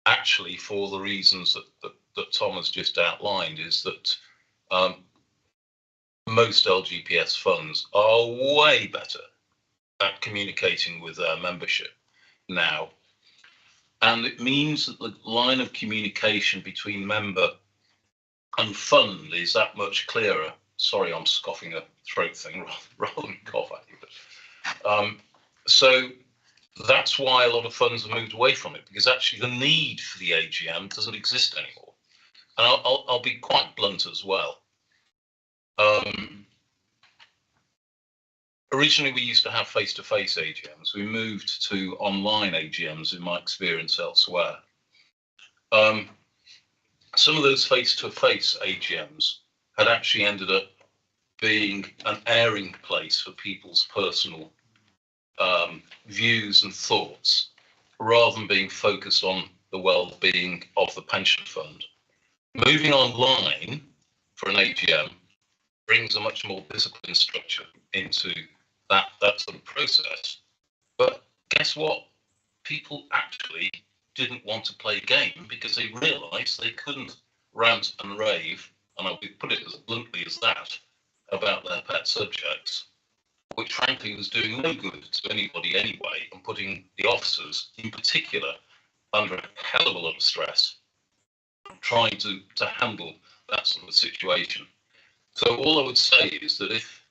actually for the reasons that Tom has just outlined, is that most LGPS funds are way better at communicating with their membership now. And it means that the line of communication between member and fund is that much clearer. Sorry, I'm scoffing a throat thing rather than cough at you. But, so that's why a lot of funds have moved away from it, because actually the need for the AGM doesn't exist anymore. And I'll be quite blunt as well. Originally, we used to have face-to-face AGMs. We moved to online AGMs, in my experience elsewhere. Some of those face-to-face AGMs had actually ended up being an airing place for people's personal views and thoughts, rather than being focused on the well-being of the pension fund. Moving online for an AGM brings a much more disciplined structure into that sort of process. But guess what? People actually didn't want to play a game because they realised they couldn't rant and rave, and I'll put it as bluntly as that, about their pet subjects, which frankly was doing no good to anybody anyway, and putting the officers in particular under a hell of a lot of stress trying to handle that sort of situation. So all I would say is that if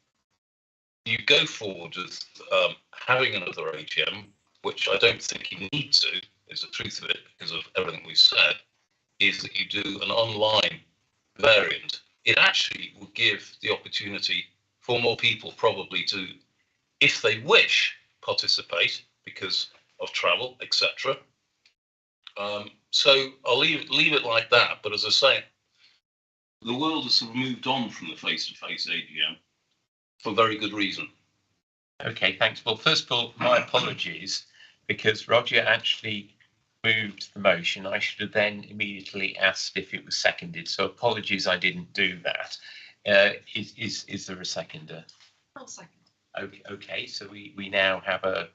you go forward with having another AGM, which I don't think you need to, is the truth of it because of everything we've said, is that you do an online variant. It actually would give the opportunity for more people probably to, if they wish, participate because of travel, etc. So I'll leave it like that. But as I say, the world has sort of moved on from the face-to-face AGM for very good reason. Okay, thanks. Well, first of all, my apologies, because Roger actually moved the motion. I should have then immediately asked if it was seconded. So apologies, I didn't do that. Is there a seconder? I'll second. Okay. So we now have a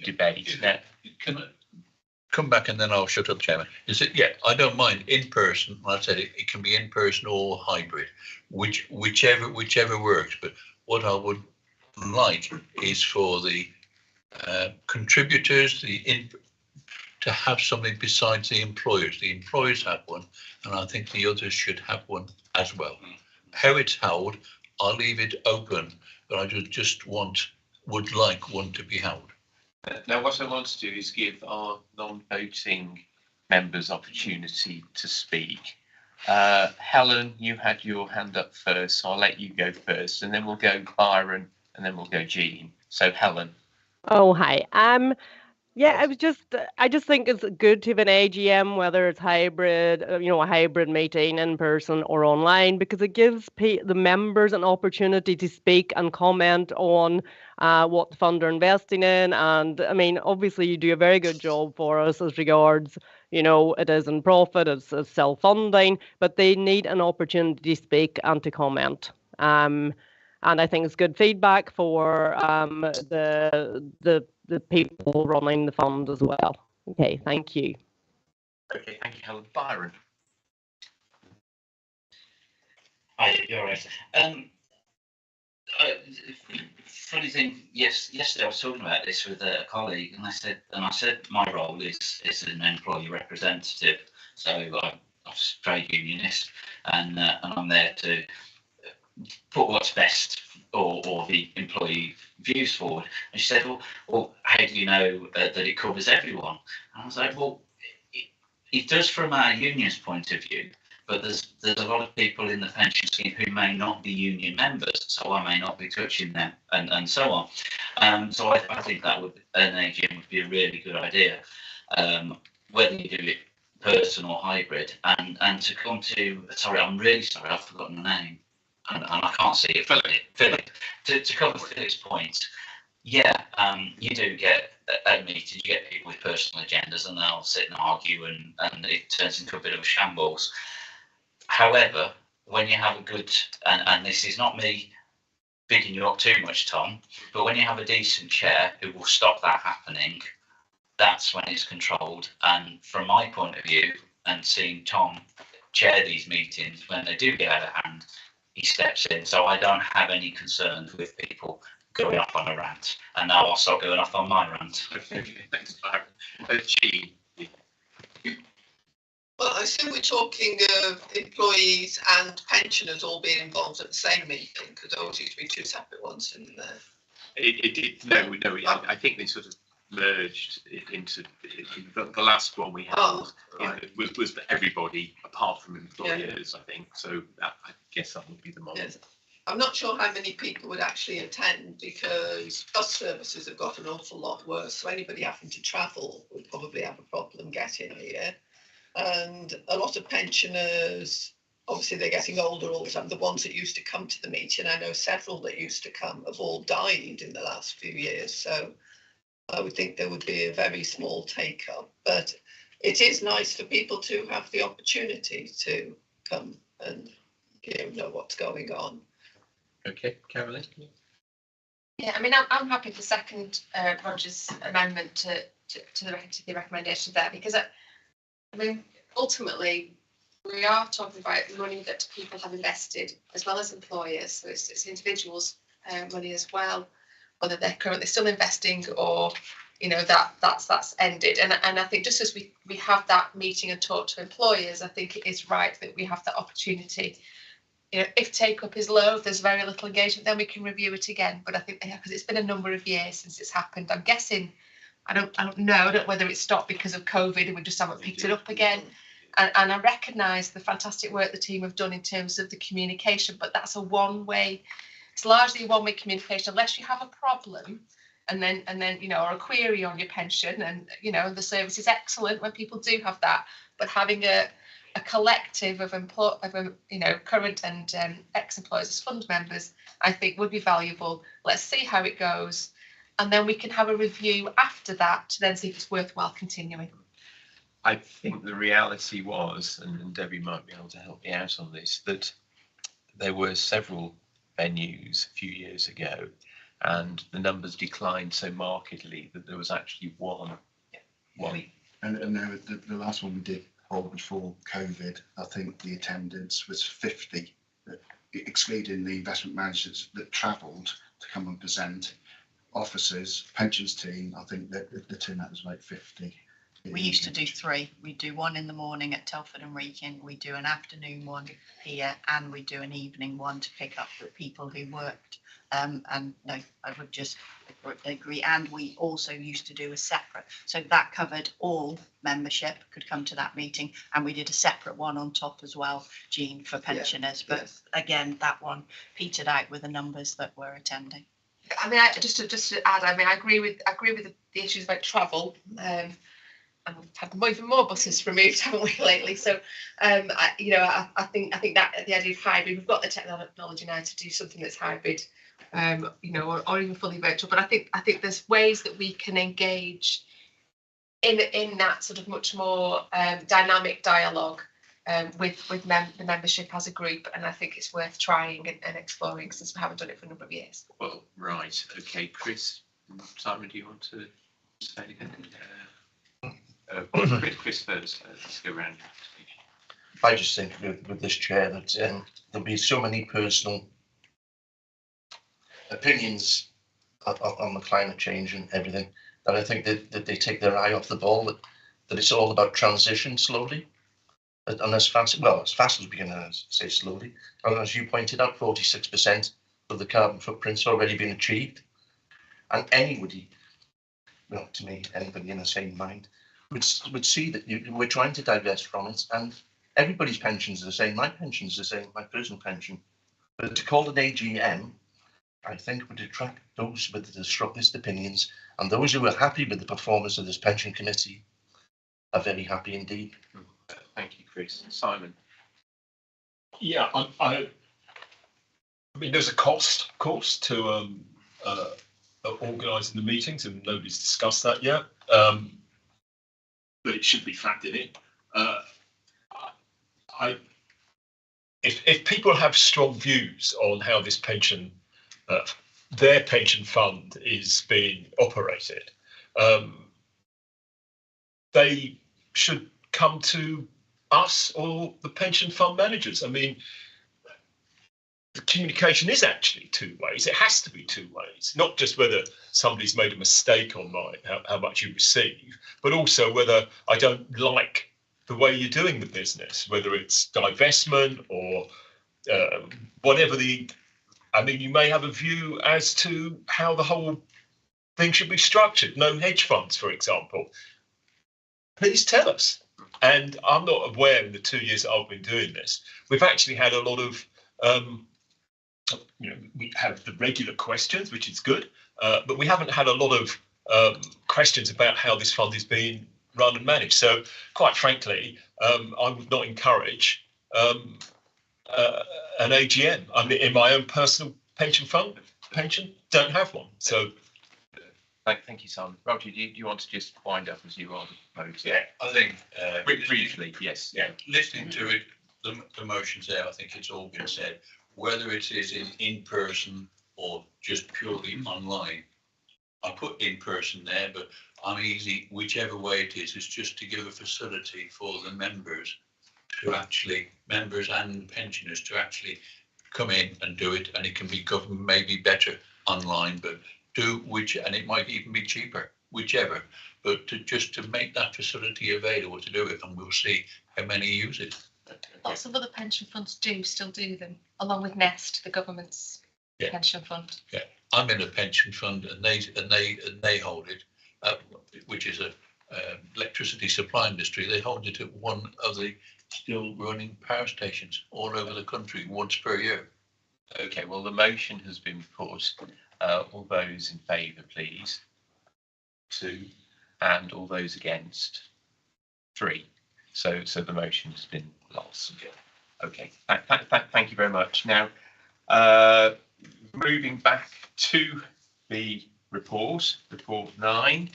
debate. Now, can I come back and then I'll shut up, Chairman? Is it? Yeah, I don't mind in person. I said it can be in person or hybrid, whichever works. But what I would like is for the contributors, to have something besides the employers. The employers have one, and I think the others should have one as well. How it's held, I'll leave it open, but I would like one to be held. Now, what I want to do is give our non-voting members opportunity to speak. Helen, you had your hand up first, so I'll let you go first, and then we'll go Byron, and then we'll go Jean. So Helen. Oh, hi. Yeah, I just think it's good to have an AGM, whether it's hybrid, a hybrid meeting in person or online, because it gives the members an opportunity to speak and comment on what the fund are investing in. And I mean, obviously, you do a very good job for us as regards, it is in profit, it's self-funding, but they need an opportunity to speak and to comment. And I think it's good feedback for the people running the fund as well. Okay, thank you. Okay, thank you, Helen. Byron. Hi, you're right. Funny thing, yesterday I was talking about this with a colleague, and I said my role is an employee representative, so I'm a trade unionist, and I'm there to put what's best or the employee views forward. And she said, well, how do you know that it covers everyone? And I was like, well, it does from our union's point of view, but there's a lot of people in the pension scheme who may not be union members, so I may not be touching them, and so on. So I think that an AGM would be a really good idea, whether you do it person or hybrid. And to come to, sorry, I'm really sorry, I've forgotten the name. And I can't see it. Philip. To cover Philip's point, yeah, you do get at meetings, you get people with personal agendas, and they'll sit and argue, and it turns into a bit of a shambles. However, when you have a good, and this is not me bigging you up too much, Tom, but when you have a decent chair who will stop that happening, that's when it's controlled. And from my point of view, and seeing Tom chair these meetings, when they do get out of hand, he steps in, so I don't have any concerns with people going off on a rant. And now I'll start going off on my rant. Okay, thanks, Byron. Jean. Well, I assume we're talking of employees and pensioners all being involved at the same meeting, because there always used to be two separate ones in there. It did. No. I think they sort of merged into the last one we held. Right. Was for everybody apart from employers. Yeah. I think so. I guess that would be the model. Yes. I'm not sure how many people would actually attend, because bus services have got an awful lot worse. So anybody having to travel would probably have a problem getting here. And a lot of pensioners, obviously they're getting older all the time. The ones that used to come to the meeting, I know several that used to come have all died in the last few years. So I would think there would be a very small take up. But it is nice for people to have the opportunity to come and know what's going on. Okay, Carolyn. Yeah, I mean, I'm happy to second Roger's amendment to the recommendation there, because I mean, ultimately, we are talking about money that people have invested as well as employers, so it's individuals' money as well, whether they're currently still investing or that's ended. And I think just as we have that meeting and talk to employers, I think it is right that we have that opportunity. If take up is low, if there's very little engagement, then we can review it again. But I think because it's been a number of years since it's happened, I'm guessing, I don't know whether it stopped because of COVID and we just haven't picked it up again. And I recognise the fantastic work the team have done in terms of the communication, but that's a one-way. It's largely a one-way communication unless you have a problem, and then or a query on your pension, and the service is excellent when people do have that. But having a collective of current and ex-employers as fund members, I think would be valuable. Let's see how it goes, and then we can have a review after that to then see if it's worthwhile continuing. I think the reality was, and Debbie might be able to help me out on this, that there were several venues a few years ago, and the numbers declined so markedly that there was actually one. And the last one we did hold before COVID, I think the attendance was 50, excluding the investment managers that travelled to come and present. Officers, pensions team, I think that the turnout was like 50. We used to do 3. We do one in the morning at Telford and Wrekin, we do an afternoon one here, and we do an evening one to pick up the people who worked. And no, I would just agree. And we also used to do a separate, so that covered all membership could come to that meeting, and we did a separate one on top as well, Jean, for pensioners. Yeah, but again, that one petered out with the numbers that were attending. I mean, just to add, I mean, I agree with the issues about travel. And we've had even more buses removed, haven't we, lately? So, I think that the idea of hybrid, we've got the technology now to do something that's hybrid, or even fully virtual. But I think there's ways that we can engage in that sort of much more dynamic dialogue with the membership as a group, and I think it's worth trying and exploring since we haven't done it for a number of years. Well, right, okay, Chris, Simon, do you want to say anything? Chris first. Let's go around. I just think with this chair that there'll be so many personal opinions on the climate change and everything that I think that they take their eye off the ball. That it's all about transition slowly, and as fast as we can say slowly. And as you pointed out, 46% of the carbon footprint's already been achieved, and anybody, well, to me, anybody in the same mind would see that we're trying to divest from it, and everybody's pensions are the same. My pension's the same, my personal pension. But to call an AGM, I think would attract those with the strongest opinions, and those who are happy with the performance of this pension committee are very happy indeed. Thank you, Chris. Simon. Yeah, I mean, there's a cost, of course, to organising the meetings, and nobody's discussed that yet. But it should be factored in. If people have strong views on how this pension, their pension fund is being operated, they should come to us or the pension fund managers. I mean, the communication is actually 2 ways. It has to be 2 ways, not just whether somebody's made a mistake on how much you receive, but also whether I don't like the way you're doing the business, whether it's divestment or whatever I mean, you may have a view as to how the whole thing should be structured. No hedge funds, for example. Please tell us. And I'm not aware in the 2 years that I've been doing this, we've actually had a lot of we have the regular questions, which is good, but we haven't had a lot of questions about how this fund is being run and managed. So, quite frankly, I would not encourage an AGM. I mean, in my own personal pension don't have one. So, thank you, Simon. Roger, do you want to just wind up as you are proposed? Yeah, I think briefly, yes. Yeah, listening to it, the motions there, I think it's all been said. Whether it is in person or just purely online, I put in person there, but I'm easy whichever way it is. It's just to give a facility for the members and pensioners to actually come in and do it, and it can be governed maybe better online, but and it might even be cheaper, whichever. But to make that facility available to do it, and we'll see how many use it. Lots of other pension funds still do them, along with Nest, the government's pension fund. Yeah, I'm in a pension fund, and they hold it, which is a electricity supply industry. They hold it at one of the still running power stations all over the country once per year. Okay, well, the motion has been put. All those in favour, please. 2, and all those against, 3. So the motion has been lost. Okay, thank you very much. Now, moving back to the report 9,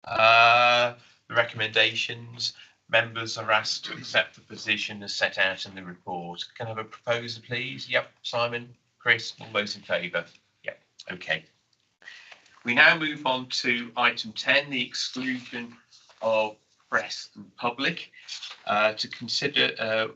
the recommendations. Members are asked to accept the position as set out in the report. Can I have a proposer, please? Yep, Simon, Chris, all those in favour? Yep, okay. We now move on to item 10, the exclusion of press and public. To consider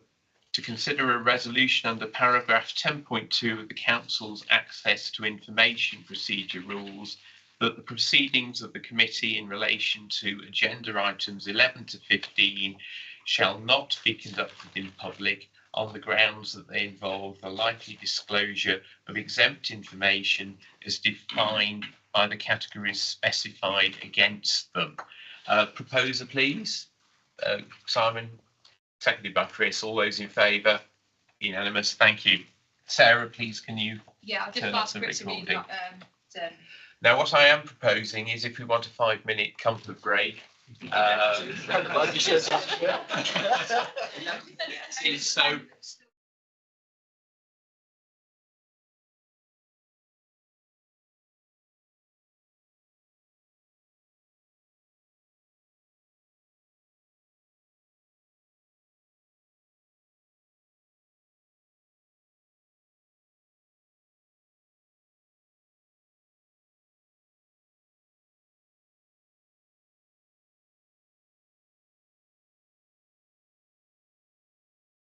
a resolution under paragraph 10.2 of the Council's access to information procedure rules that the proceedings of the committee in relation to agenda items 11 to 15 shall not be conducted in public on the grounds that they involve the likely disclosure of exempt information as defined by the categories specified against them. Proposer, please. Simon, seconded by Chris. All those in favour? Unanimous. Thank you. Sarah, please, can you Yeah, I'll just turn off ask the Chris to read recording? that. Now, what I am proposing is if we want a 5-minute comfort break, so